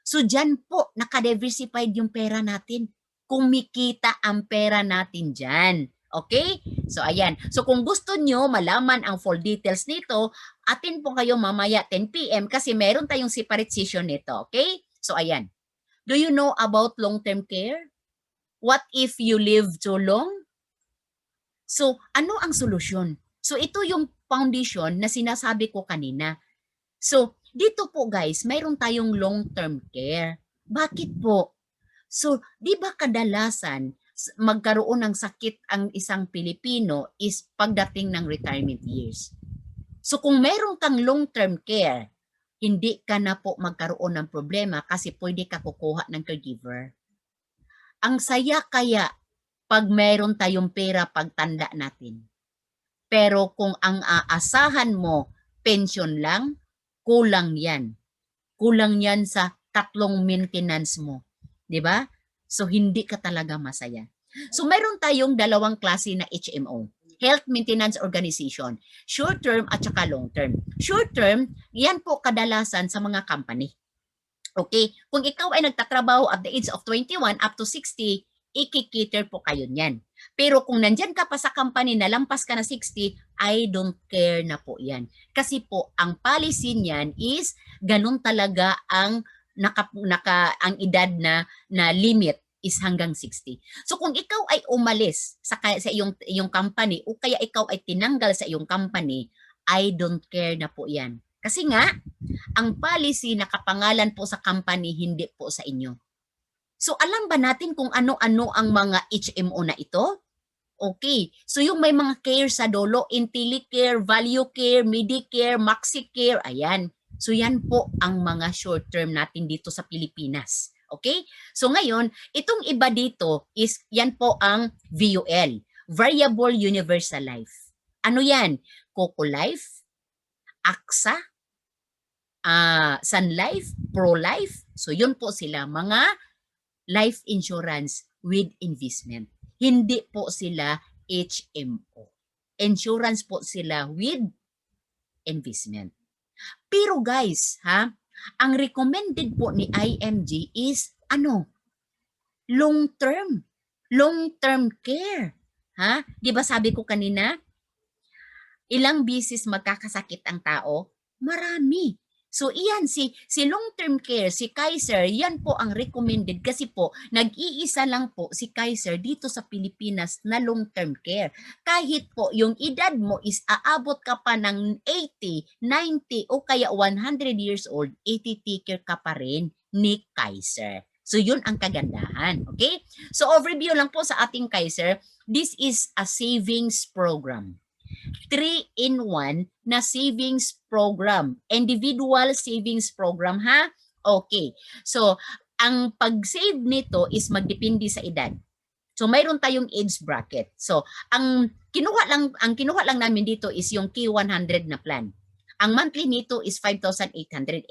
So, dyan po, nakadiversified yung pera natin. Kumikita ang pera natin dyan. Okay? So, ayan. So, kung gusto nyo malaman ang full details nito, atin po kayo mamaya 10 p.m. kasi meron tayong separate session nito. Okay? So, ayan. Do you know about long-term care? What if you live too long? So, ano ang solusyon? So, ito yung foundation na sinasabi ko kanina. So, dito po guys, mayroon tayong long-term care. Bakit po? So, di ba kadalasan magkaroon ng sakit ang isang Pilipino is pagdating ng retirement years. So, kung meron kang long-term care, hindi ka na po magkaroon ng problema kasi pwede ka kukuha ng caregiver. Ang saya kaya pag meron tayong pera pagtanda natin. Pero kung ang aasahan mo, pension lang, kulang yan. Kulang yan sa 3 maintenance mo. Di ba? So, hindi ka talaga masaya. So, meron tayong dalawang klase na HMO. Health Maintenance Organization. Short term at saka long term. Short term, yan po kadalasan sa mga company. Okay? Kung ikaw ay nagtatrabaho at the age of 21 up to 60, ikikiter po kayo niyan. Pero kung nandyan ka pa sa company na lampas ka na 60, I don't care na po yan. Kasi po, ang policy niyan is ganun talaga ang ang edad na limit is hanggang 60. So kung ikaw ay umalis sa iyong company o kaya ikaw ay tinanggal sa iyong company, I don't care na po yan. Kasi nga, ang policy nakapangalan po sa company, hindi po sa inyo. So alam ba natin kung ano-ano ang mga HMO na ito? Okay. So yung may mga care sa dulo, IntelliCare, ValueCare, Medicare, MaxiCare, ayan. So yan po ang mga short term natin dito sa Pilipinas. Okay? So ngayon, itong iba dito is yan po ang VUL, Variable Universal Life. Ano yan? Coco Life, AXA, Sun Life, Pro Life. So yun po sila, mga life insurance with investment. Hindi po sila HMO. Insurance po sila with investment. Pero guys, ang recommended po ni IMG is long term. Long term care. Di ba sabi ko kanina, ilang bisis magkakasakit ang tao? Marami. So iyan, si long-term care, si Kaiser, yan po ang recommended kasi po nag-iisa lang po si Kaiser dito sa Pilipinas na long-term care. Kahit po yung edad mo is aabot ka pa ng 80, 90 o kaya 100 years old, 80 care ka pa rin ni Kaiser. So yun ang kagandahan. Okay? So overview lang po sa ating Kaiser, this is a savings program. 3-in-1 na savings program. Individual savings program, Okay. So, ang pag-save nito is magdepende sa edad. So, mayroon tayong age bracket. So, ang kinuha lang namin dito is yung K100 na plan. Ang monthly nito is 5,882.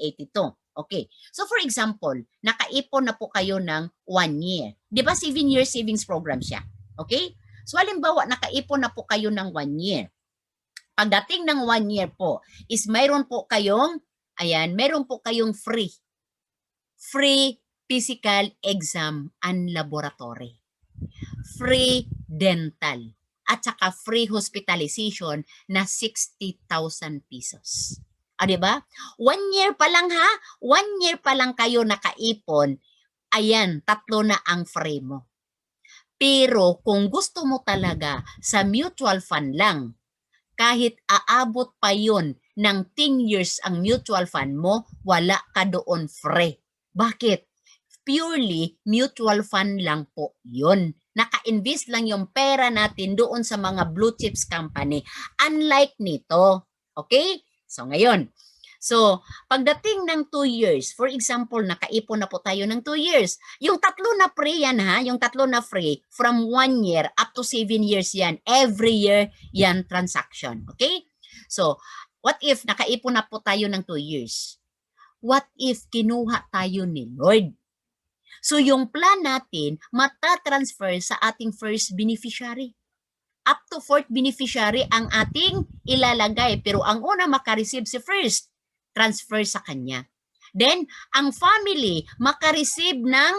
Okay. So for example, nakaipon na po kayo ng 1 year. Di ba 7-year savings program siya? Okay? So halimbawa, nakaipon na po kayo ng 1 year. Pagdating ng 1 year po, is mayroon po kayong, ayan, mayroon po kayong free physical exam and laboratory. Free dental. At saka free hospitalization na 60,000 pesos. Diba? 1 year pa lang ha? 1 year pa lang kayo nakaipon, ayan, 3 na ang free mo. Pero kung gusto mo talaga sa mutual fund lang, kahit aabot pa yon ng 10 years ang mutual fund mo, wala ka doon free. Bakit? Purely mutual fund lang po yun. Naka-invest lang yung pera natin doon sa mga blue chips company. Unlike nito. Okay? So ngayon, so pagdating ng 2 years, for example, nakaipon na po tayo ng 2 years. Yung 3 na free yan ha, yung 3 na free from 1 year up to 7 years yan. Every year yan transaction. Okay? So, what if nakaipon na po tayo ng 2 years? What if kinuha tayo ni Lord? So yung plan natin, mata-transfer sa ating first beneficiary. Up to 4th beneficiary ang ating ilalagay. Pero ang una makareceive si first, transfer sa kanya. Then, ang family makareceive ng,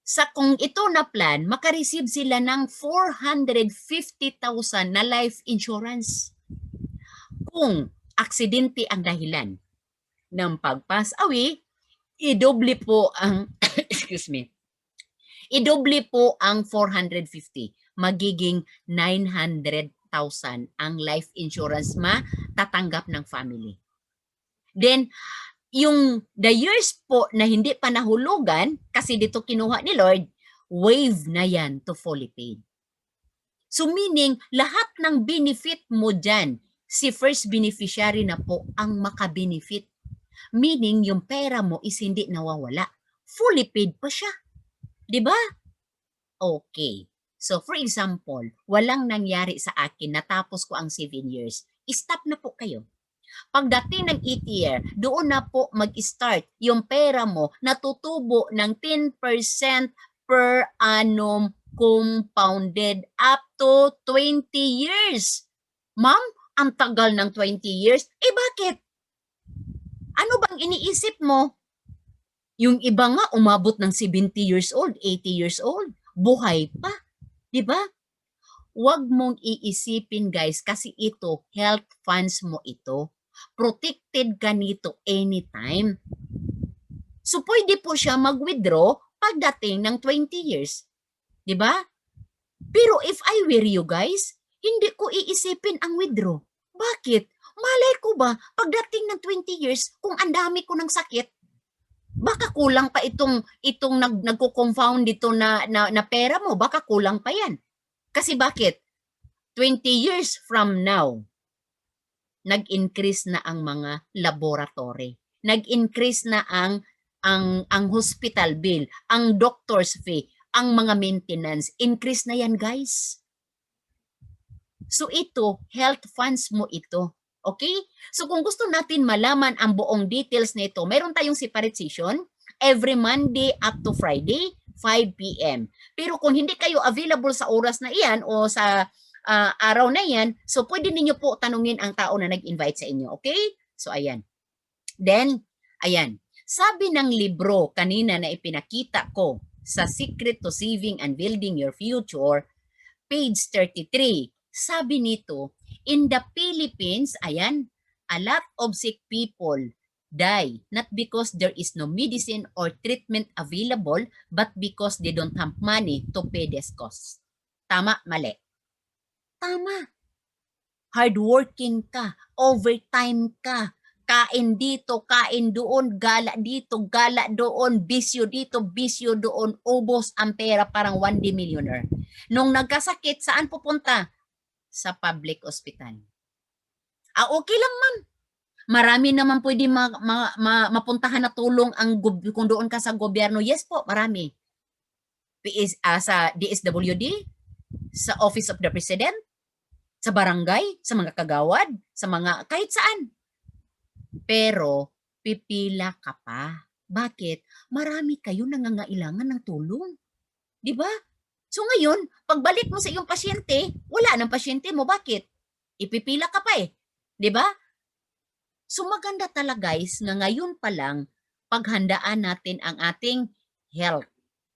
sa kung ito na plan, makareceive sila ng 450,000 na life insurance. Kung aksidente ang dahilan ng pag-pass away, idoble po ang excuse me. Idoble po ang 450. Magiging 900,000 ang life insurance matatanggap ng family. Then, yung the years po na hindi pa nahulugan, kasi dito kinuha ni Lord, waive na yan to fully paid. So meaning, lahat ng benefit mo dyan, si first beneficiary na po ang makabenefit. Meaning, yung pera mo is hindi nawawala. Fully paid pa siya. Diba? Okay. So, for example, walang nangyari sa akin, natapos ko ang 7 years. Stop na po kayo. Pagdating ng 8th year, doon na po mag-start yung pera mo na tutubo ng 10% per annum compounded up to 20 years. Ma'am, ang tagal ng 20 years. Eh bakit? Ano bang iniisip mo? Yung iba nga umabot ng 70 years old, 80 years old. Buhay pa. Diba? Huwag mong iisipin guys kasi ito, health funds mo ito. Protected ka nito anytime. So pwede po siya mag-withdraw pagdating ng 20 years. Diba? Pero if I were you guys, hindi ko iisipin ang withdraw. Bakit? Malay ko ba, pagdating ng 20 years, kung ang dami ko ng sakit, baka kulang pa itong nagko-compound dito na pera mo, baka kulang pa yan. Kasi bakit? 20 years from now, nag-increase na ang mga laboratory. Nag-increase na ang hospital bill, ang doctor's fee, ang mga maintenance. Increase na yan, guys. So ito, health funds mo ito. Okay? So kung gusto natin malaman ang buong details nito, meron tayong separate session every Monday up to Friday, 5 p.m. Pero kung hindi kayo available sa oras na iyan o sa araw na yan, so pwede ninyo po tanungin ang tao na nag-invite sa inyo. Okay? So ayan. Then, ayan. Sabi ng libro kanina na ipinakita ko sa Secret to Saving and Building Your Future, page 33, sabi nito, in the Philippines, ayan, a lot of sick people die not because there is no medicine or treatment available, but because they don't have money to pay this cost. Tama, mali? Tama. Hardworking ka, overtime ka, kain dito, kain doon, gala dito, gala doon, bisyo dito, bisyo doon, ubos ang pera, parang 1D millionaire. Nung nagkasakit, saan pupunta? Sa public hospital. Okay lang man. Marami naman pwede mapuntahan na tulong kung doon ka sa gobyerno. Yes po, marami. Sa DSWD, sa Office of the President, sa barangay, sa mga kagawad, sa mga kahit saan. Pero pipila ka pa. Bakit? Marami kayo nangangailangan ng tulong. Di ba? So ngayon, pagbalik mo sa iyong pasyente, wala ng pasyente mo. Bakit? Ipipila ka pa eh. Di ba? So maganda talaga guys na ngayon pa lang paghandaan natin ang ating health.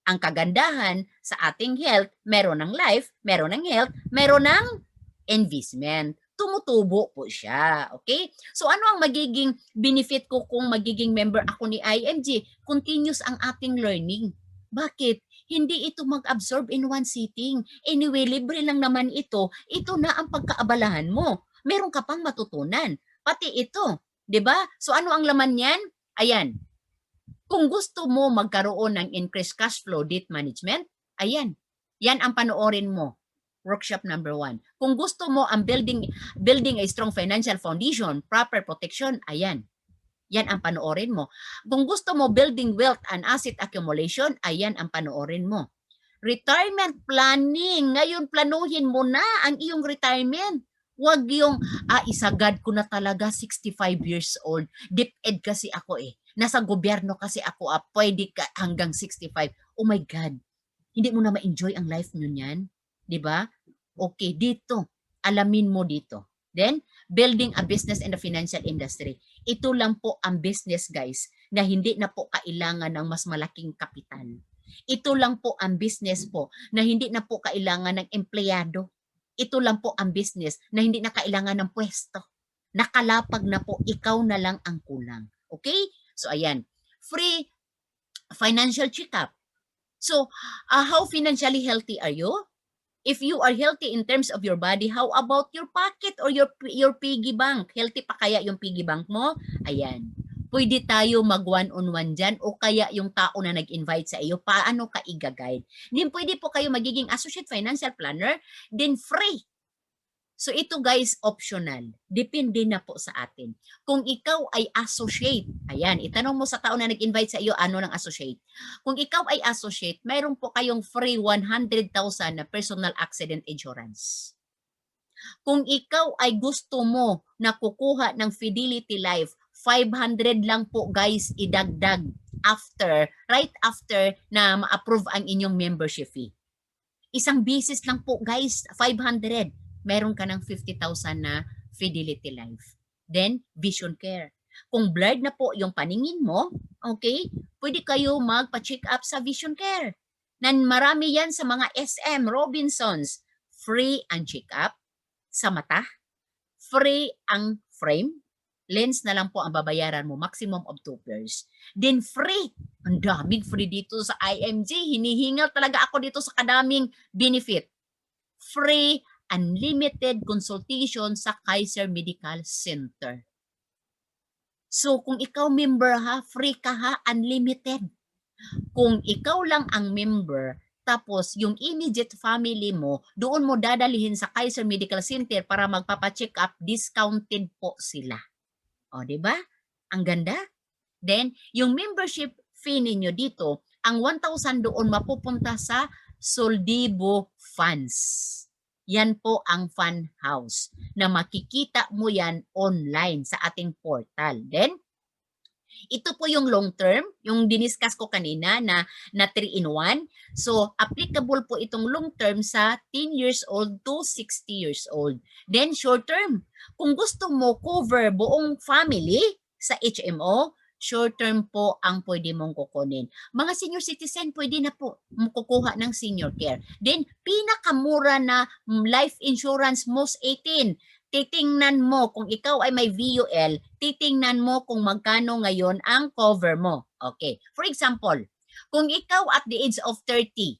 Ang kagandahan sa ating health, meron ng life, meron ng health, meron ng investment. Tumutubo po siya. Okay? So ano ang magiging benefit ko kung magiging member ako ni IMG? Continuous ang ating learning. Bakit? Hindi ito mag-absorb in one sitting. Anyway, libre lang naman ito. Ito na ang pagkaabalahan mo. Meron ka pang matutunan. Pati ito. 'Di ba? So ano ang laman niyan? Ayan. Kung gusto mo magkaroon ng increased cash flow debt management, ayan. Yan ang panoorin mo. Workshop number 1. Kung gusto mo ang building a strong financial foundation, proper protection, ayan. Yan ang panoorin mo. Kung gusto mo building wealth and asset accumulation, ayan ang panoorin mo. Retirement planning. Ngayon planuhin mo na ang iyong retirement. Huwag yung, isagad ko na talaga 65 years old. DepEd kasi ako eh. Nasa gobyerno kasi ako, pwede ka hanggang 65. Oh my God. Hindi mo na ma-enjoy ang life nyo niyan. Diba? Okay, dito. Alamin mo dito. Then, building a business in the financial industry. Ito lang po ang business guys na hindi na po kailangan ng mas malaking kapital. Ito lang po ang business po na hindi na po kailangan ng empleyado. Ito lang po ang business na hindi na kailangan ng pwesto. Nakalapag na po, ikaw na lang ang kulang. Okay? So, ayan. Free financial checkup. So, how financially healthy are you? If you are healthy in terms of your body, how about your pocket or your piggy bank? Healthy pa kaya yung piggy bank mo? Ayan. Pwede tayo mag one-on-one dyan o kaya yung tao na nag-invite sa iyo, paano ka i-guide. Then pwede po kayo magiging associate financial planner, then free. So ito guys, optional. Depende na po sa atin. Kung ikaw ay associate, ayan, itanong mo sa tao na nag-invite sa iyo, ano ng associate. Kung ikaw ay associate, mayroon po kayong free 100,000 na personal accident insurance. Kung ikaw ay gusto mo na kukuha ng Fidelity Life, 500 lang po guys idagdag right after na ma-approve ang inyong membership fee. Isang bisis lang po guys, 500. Meron ka ng 50,000 na Fidelity Life. Then, Vision Care. Kung blurred na po yung paningin mo, okay, pwede kayo magpa-check up sa Vision Care. Marami yan sa mga SM, Robinsons. Free ang check up sa mata. Free ang frame. Lens na lang po ang babayaran mo, maximum of 2 pairs. Then free. Ang daming free dito sa IMG. Hinihingal talaga ako dito sa kadaming benefit. Free, unlimited consultation sa Kaiser Medical Center. So kung ikaw member ha, free ka ha, unlimited. Kung ikaw lang ang member, tapos yung immediate family mo, doon mo dadalihin sa Kaiser Medical Center para magpapacheck up, discounted po sila. O, diba? Ang ganda. Then, yung membership fee ninyo dito, ang 1,000 doon mapupunta sa Soldibo Funds. Yan po ang fund house na makikita mo yan online sa ating portal. Then, ito po yung long term, yung diniscuss ko kanina na 3-in-1. So, applicable po itong long term sa 10 years old to 60 years old. Then, short term, kung gusto mo cover buong family sa HMO, short term po ang pwede mong kukunin. Mga senior citizen, pwede na po kukuha ng senior care. Then, pinakamura na life insurance, most 18. Titingnan mo kung ikaw ay may VUL, titingnan mo kung magkano ngayon ang cover mo. Okay. For example, kung ikaw at the age of 30,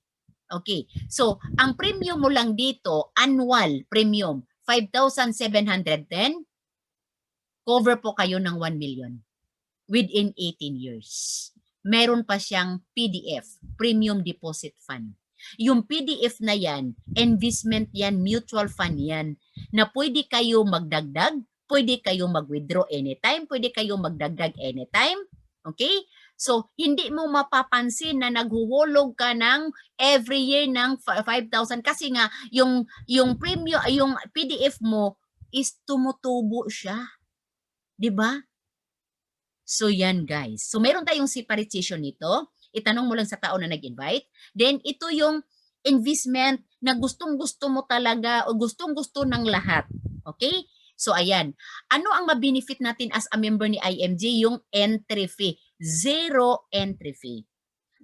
okay, so ang premium mo lang dito, annual premium, 5,710, cover po kayo ng 1 million within 18 years. Meron pa siyang PDF, Premium Deposit Fund. Yung PDF na yan, investment yan, mutual fund yan, na pwede kayo magdagdag, pwede kayo mag-withdraw anytime, pwede kayo magdagdag anytime. Okay? So, hindi mo mapapansin na naghuhulog ka ng every year ng 5,000 kasi nga yung premium, yung PDF mo is tumutubo siya. 'Di ba? So yan guys. So meron tayong separate session nito. Itanong mo lang sa tao na nag-invite. Then ito yung investment na gustong-gusto mo talaga o gustong-gusto ng lahat. Okay? So ayan. Ano ang ma-benefit natin as a member ni IMG? Yung entry fee. Zero entry fee.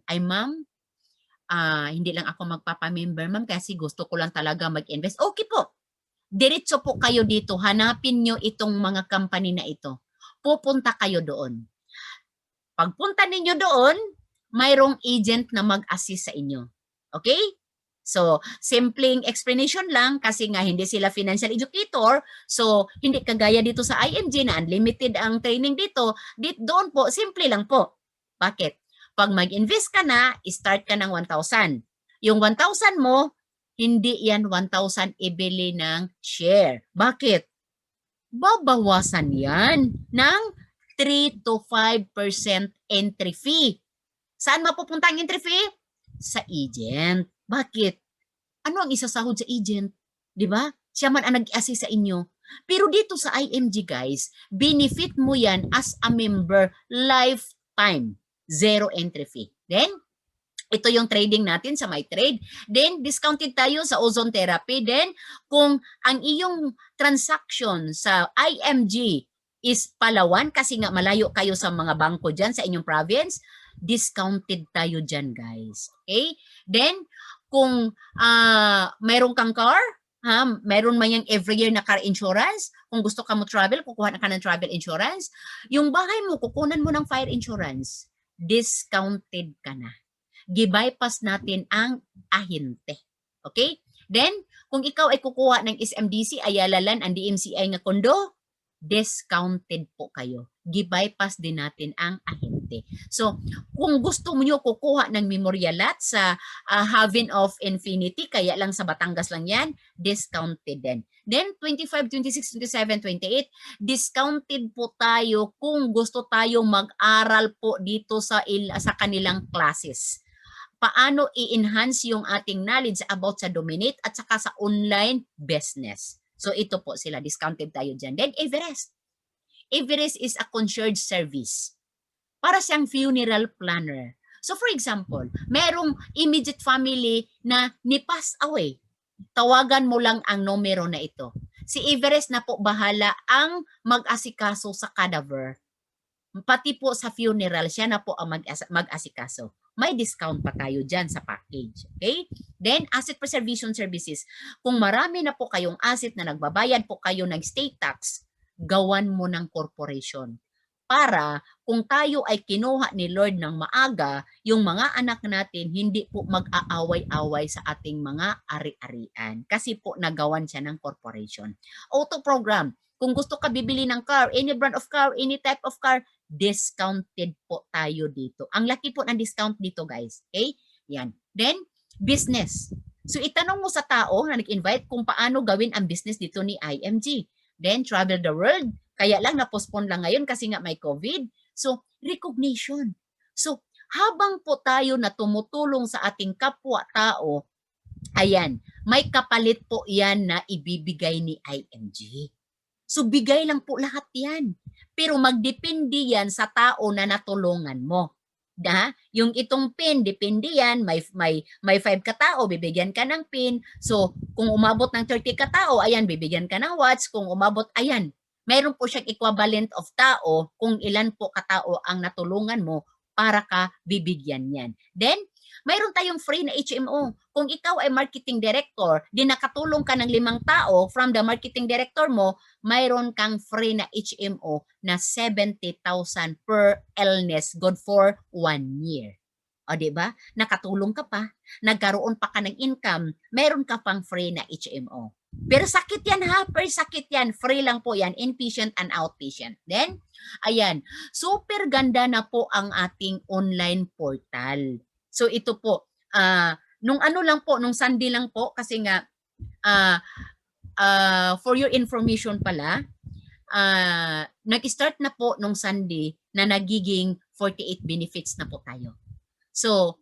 Ay ma'am, hindi lang ako magpapamember ma'am kasi gusto ko lang talaga mag-invest. Okay po. Diretso po kayo dito. Hanapin nyo itong mga company na ito. Pupunta kayo doon. Pagpunta ninyo doon, mayroong agent na mag-assist sa inyo. Okay? So, simpleng explanation lang kasi nga hindi sila financial educator. So, hindi kagaya dito sa IMG na unlimited ang training dito. Doon po, simple lang po. Bakit? Pag mag-invest ka na, start ka ng 1,000. Yung 1,000 mo, hindi yan 1,000 ibili ng share. Bakit? Babawasan yan ng 3 to 5% entry fee. Saan mapupunta ang entry fee? Sa agent. Bakit? Ano ang isasahod sa agent? Di ba? Siya man ang nag-assist sa inyo. Pero dito sa IMG guys, benefit mo yan as a member lifetime. Zero entry fee. Then, ito yung trading natin sa MyTrade. Then, discounted tayo sa ozone therapy. Then, kung ang iyong transaction sa IMG is Palawan, kasi nga malayo kayo sa mga bangko dyan sa inyong province, discounted tayo dyan, guys. Okay? Then, kung mayroon kang car, mayroon man yung every year na car insurance, kung gusto ka mo travel, kukuha na ka ng travel insurance, yung bahay mo, kukunan mo ng fire insurance, discounted ka na. Gibypass natin ang ahente. Okay? Then, kung ikaw ay kukuha ng SMDC, Ayala Land, ang DMCI nga kondo, discounted po kayo. Gibypass din natin ang ahente. So, kung gusto mo nyo kukuha ng memorial lot sa Haven of Infinity, kaya lang sa Batangas lang yan, discounted din. Then, 25, 26, 27, 28, discounted po tayo kung gusto tayong mag-aral po dito sa kanilang classes. Paano i-enhance yung ating knowledge about sa Dominate at saka sa online business. So ito po sila, discounted tayo dyan. Then Everest. Everest is a concierge service. Para siyang funeral planner. So for example, merong immediate family na ni-pass away. Tawagan mo lang ang numero na ito. Si Everest na po bahala ang mag-asikaso sa cadaver. Pati po sa funeral, siya na po ang mag-asikaso. May discount pa tayo dyan sa package. Okay? Then, asset preservation services. Kung marami na po kayong asset na nagbabayad po kayo ng state tax, gawan mo ng corporation. Para kung tayo ay kinuha ni Lord ng maaga, yung mga anak natin hindi po mag-aaway-away sa ating mga ari-arian. Kasi po nagawan siya ng corporation. Auto program. Kung gusto ka bibili ng car, any brand of car, any type of car, discounted po tayo dito. Ang laki po ng discount dito, guys. Okay? Yan. Then, business. So, itanong mo sa tao na nag-invite kung paano gawin ang business dito ni IMG. Then, travel the world. Kaya lang, na-postpone lang ngayon kasi nga may COVID. So, recognition. So, habang po tayo na tumutulong sa ating kapwa-tao, ayan, may kapalit po yan na ibibigay ni IMG. So, bigay lang po lahat yan. Pero magdepende yan sa tao na natulungan mo. Yung itong pin, depende yan. May 5 katao, bibigyan ka ng pin. So, kung umabot ng 30 katao, ayan, bibigyan ka ng watch. Kung umabot, ayan, mayroon po siyang equivalent of tao kung ilan po katao ang natulungan mo para ka bibigyan yan. Then, mayroon tayong free na HMO. Kung ikaw ay marketing director, di nakatulong ka ng 5 tao from the marketing director mo, mayroon kang free na HMO na 70,000 per illness, good for 1 year. O diba? Nakatulong ka pa, nagkaroon pa ka ng income, mayroon ka pang free na HMO. Pero sakit yan ha, per sakit yan, free lang po yan, inpatient and outpatient. Then, ayan, super ganda na po ang ating online portal. So ito po, nung ano lang po, nung Sunday lang po, kasi nga, for your information pala, nag-start na po nung Sunday na nagiging 48 benefits na po tayo. So,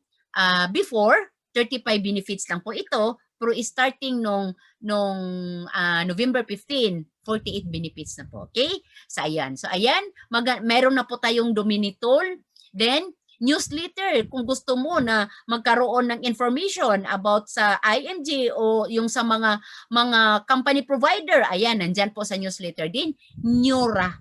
before, 35 benefits lang po ito, Pero starting nung November 15, 48 benefits na po. Okay? So ayan, meron na po tayong Dominitol. Then newsletter kung gusto mo na magkaroon ng information about sa IMG o yung sa mga company provider, ayan, nandyan po sa newsletter din. Nura.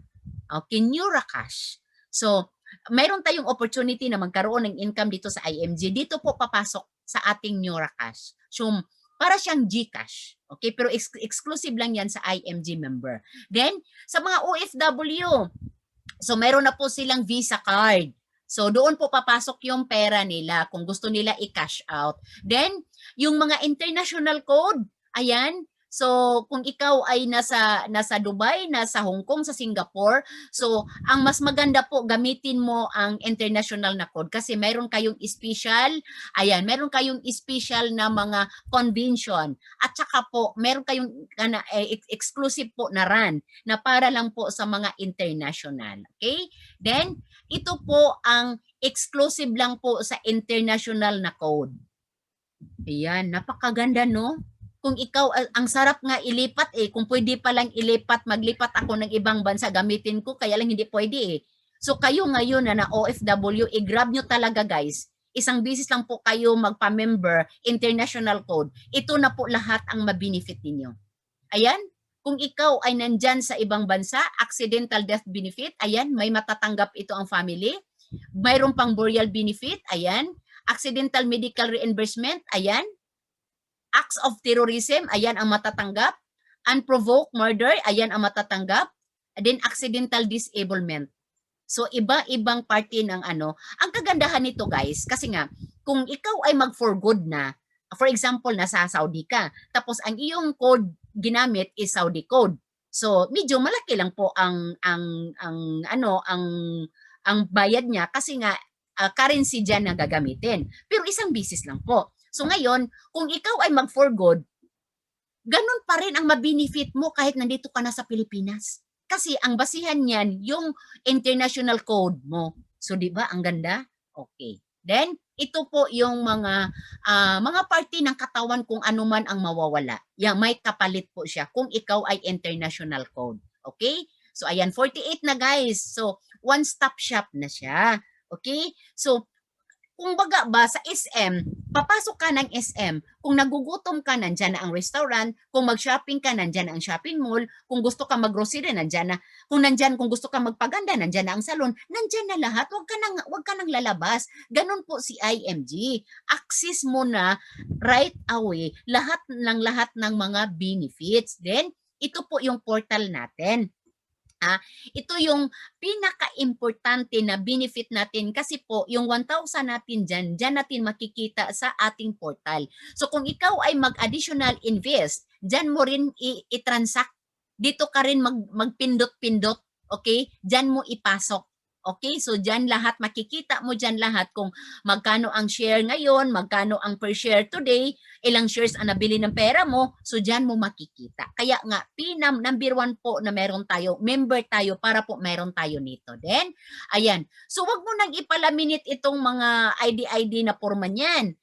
Okay, Nura Cash. So, mayroon tayong opportunity na magkaroon ng income dito sa IMG. Dito po papasok sa ating Nura Cash. So, para siyang GCash. Okay, pero exclusive lang yan sa IMG member. Then, sa mga OFW, so meron na po silang Visa card. So doon po papasok yung pera nila kung gusto nila i-cash out. Then, yung mga international code, ayan. So kung ikaw ay nasa Dubai, nasa Hong Kong, sa Singapore, so ang mas maganda po gamitin mo ang international na code kasi meron kayong special, ayan, meron kayong special na mga convention at saka po meron kayong exclusive po na run na para lang po sa mga international. Okay? Then ito po ang exclusive lang po sa international na code. Ayan, napakaganda no? Kung ikaw, ang sarap nga ilipat kung pwede pa lang ilipat, maglipat ako ng ibang bansa, gamitin ko, kaya lang hindi pwede So kayo ngayon na OFW, i-grab nyo talaga guys. Isang bisis lang po kayo magpa-member, international code. Ito na po lahat ang ma-benefit ninyo. Ayan, kung ikaw ay nandyan sa ibang bansa, accidental death benefit, ayan, may matatanggap ito ang family. Mayroon pang burial benefit, ayan. Accidental medical reimbursement, ayan. Acts of terrorism, ayan ang matatanggap. Unprovoked murder, ayan ang matatanggap. And then accidental disablement. So iba-ibang party ng ano. Ang kagandahan nito guys, kasi nga, kung ikaw ay mag-for good na, for example, nasa Saudi ka, tapos ang iyong code ginamit is Saudi code. So medyo malaki lang po ang bayad niya kasi nga currency diyan na gagamitin. Pero isang bisis lang po. So ngayon, kung ikaw ay mag-for good, ganun pa rin ang ma-benefit mo kahit nandito ka na sa Pilipinas. Kasi ang basihan niyan yung international code mo. So di ba ang ganda? Okay. Then ito po yung mga party ng katawan kung ano man ang mawawala. Yan, may kapalit po siya kung ikaw ay international code. Okay? So ayan, 48 na guys. So one-stop shop na siya. Okay? So kung baga ba sa SM, papasok ka ng SM, kung nagugutom ka, nandyan na ang restaurant, kung mag-shopping ka, nandyan na ang shopping mall, kung gusto ka mag-grocery, nandyan na, kung gusto ka magpaganda, nandyan na ang salon, nandyan na lahat, wag ka nang lalabas. Ganun po si IMG. Access mo na right away lahat ng mga benefits. Then, ito po yung portal natin. Ito yung pinaka-importante na benefit natin kasi po yung 1,000 natin dyan natin makikita sa ating portal. So kung ikaw ay mag-additional invest, dyan mo rin i-transact. Dito ka rin magpindot-pindot, okay? Dyan mo ipasok. Okay, so dyan lahat, makikita mo dyan lahat kung magkano ang share ngayon, magkano ang per share today, ilang shares ang nabili ng pera mo, so dyan mo makikita. Kaya nga, number 1 po na meron tayo, member tayo para po meron tayo nito. Then, ayan. So wag mo nang ipalaminate itong mga ID na porma niyan.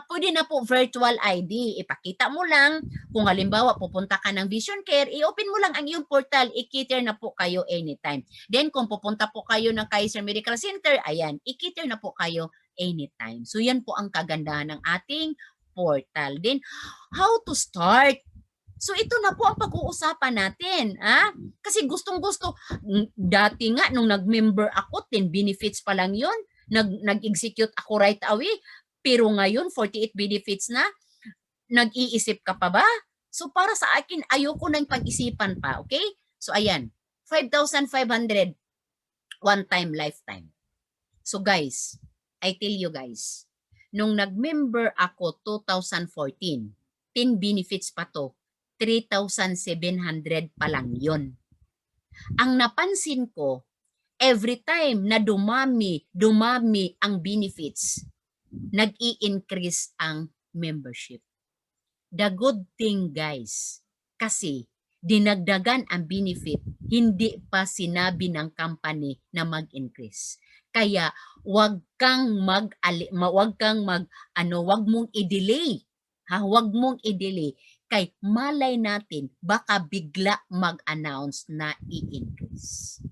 Pwede na po virtual ID. Ipakita mo lang. Kung halimbawa pupunta ka ng Vision Care, i-open mo lang ang iyong portal. I-cater na po kayo anytime. Then kung pupunta po kayo ng Kaiser Medical Center, ayan, i-cater na po kayo anytime. So yan po ang kagandahan ng ating portal. Then, how to start? So ito na po ang pag-uusapan natin. Kasi gustong-gusto. Dati nga, nung nag-member ako, 10 benefits pa lang yun. Nag-execute ako right away. Pero ngayon, 48 benefits na, nag-iisip ka pa ba? So para sa akin, ayoko nang pag-isipan pa, okay? So ayan, 5,500 one time, lifetime. So guys, I tell you guys, nung nag-member ako 2014, 10 benefits pa to, 3,700 pa lang yun. Ang napansin ko, every time na dumami ang benefits, nag-i-increase ang membership. The good thing guys, kasi dinagdagan ang benefit, hindi pa sinabi ng company na mag-increase. Kaya wag mong i-delay Ha, huwag mong i-delay. Kay malay natin, baka bigla mag-announce na i-increase.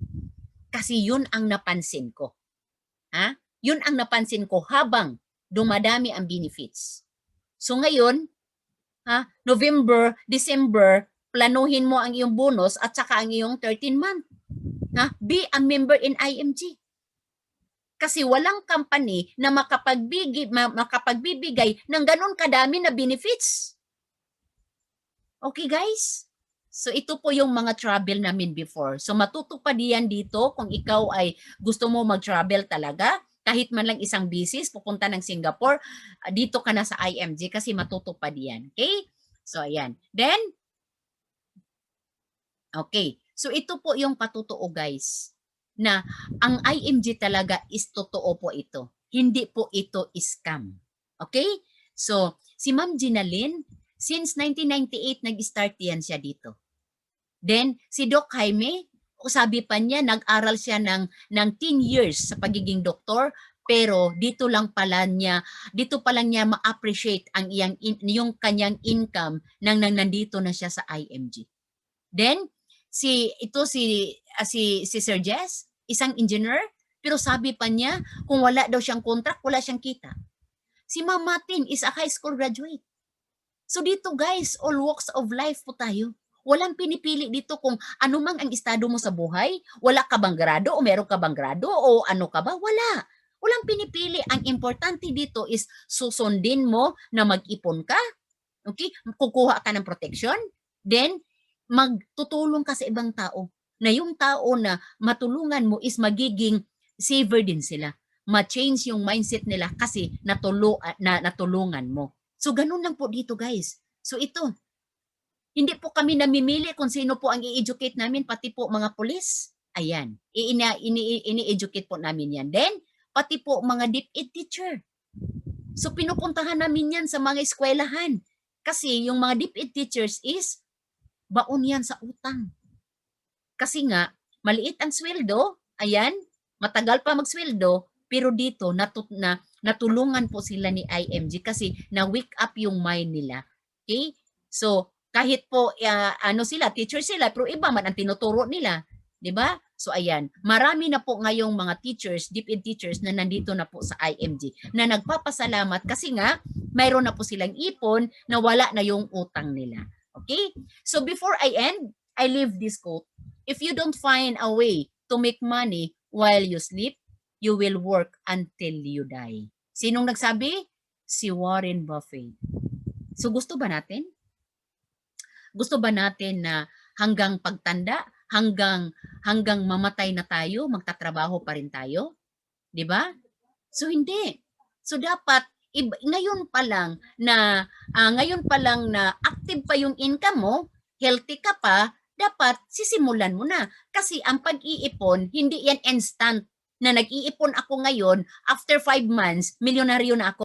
Kasi yun ang napansin ko. Ha? Yun ang napansin ko habang dumadami ang benefits. So ngayon, ha, November, December, planuhin mo ang iyong bonus at saka ang iyong 13 month. Ha? Be a member in IMG. Kasi walang company na makapagbibigay ng ganun kadami na benefits. Okay guys? So ito po yung mga travel namin before. So matutupad yan dito kung ikaw ay gusto mo mag-travel talaga. Kahit man lang isang bisis, pupunta ng Singapore, dito ka na sa IMG kasi matutupad yan. Okay? So ayan. Then, okay. So ito po yung patutuo guys. Na ang IMG talaga is totoo po ito. Hindi po ito scam. Okay? So, si Ma'am Ginalyn, since 1998, nag-start yan siya dito. Then, si Doc Jaime, sabi pa niya, nag-aral siya ng 10 years sa pagiging doktor, pero dito pala niya ma-appreciate yung kanyang income nang nandito na siya sa IMG. Then, si Sir Jess, isang engineer, pero sabi pa niya, kung wala daw siyang contract, wala siyang kita. Si Ma'am Martin is a high school graduate. So dito guys, all walks of life po tayo. Walang pinipili dito kung ano mang ang estado mo sa buhay. Wala ka bang grado o meron ka bang grado o ano ka ba? Wala. Walang pinipili. Ang importante dito is susundin mo na mag-ipon ka. Okay? Kukuha ka ng protection. Then, magtutulong ka sa ibang tao. Na yung tao na matulungan mo is magiging saver din sila. Ma-change yung mindset nila kasi natulungan mo. So, ganun lang po dito guys. So, ito. Hindi po kami namimili kung sino po ang i-educate namin, pati po mga pulis. Ayan. Ini-educate po namin yan. Then, pati po mga DepEd teacher. So, pinupuntahan namin yan sa mga eskwelahan. Kasi yung mga DepEd teachers is baon yan sa utang. Kasi nga, maliit ang sweldo, ayan, matagal pa magsweldo, pero dito natulungan po sila ni IMG kasi na-wake up yung mind nila. Okay? So, kahit po teacher sila, pero iba man ang tinuturo nila, 'di ba? So ayan, marami na po ngayong mga teachers, DepEd teachers na nandito na po sa IMG na nagpapasalamat kasi nga mayroon na po silang ipon na wala na yung utang nila. Okay? So before I end, I leave this quote. If you don't find a way to make money while you sleep, you will work until you die. Sinong nagsabi? Si Warren Buffett. So gusto ba natin? Gusto ba natin na hanggang pagtanda, hanggang mamatay na tayo, magtatrabaho pa rin tayo? 'Di ba? So hindi. So dapat ngayon pa lang na active pa yung income mo, healthy ka pa, dapat sisimulan mo na. Kasi ang pag-iipon, hindi yan instant na nag-iipon ako ngayon, after 5 months, milyonaryo na ako.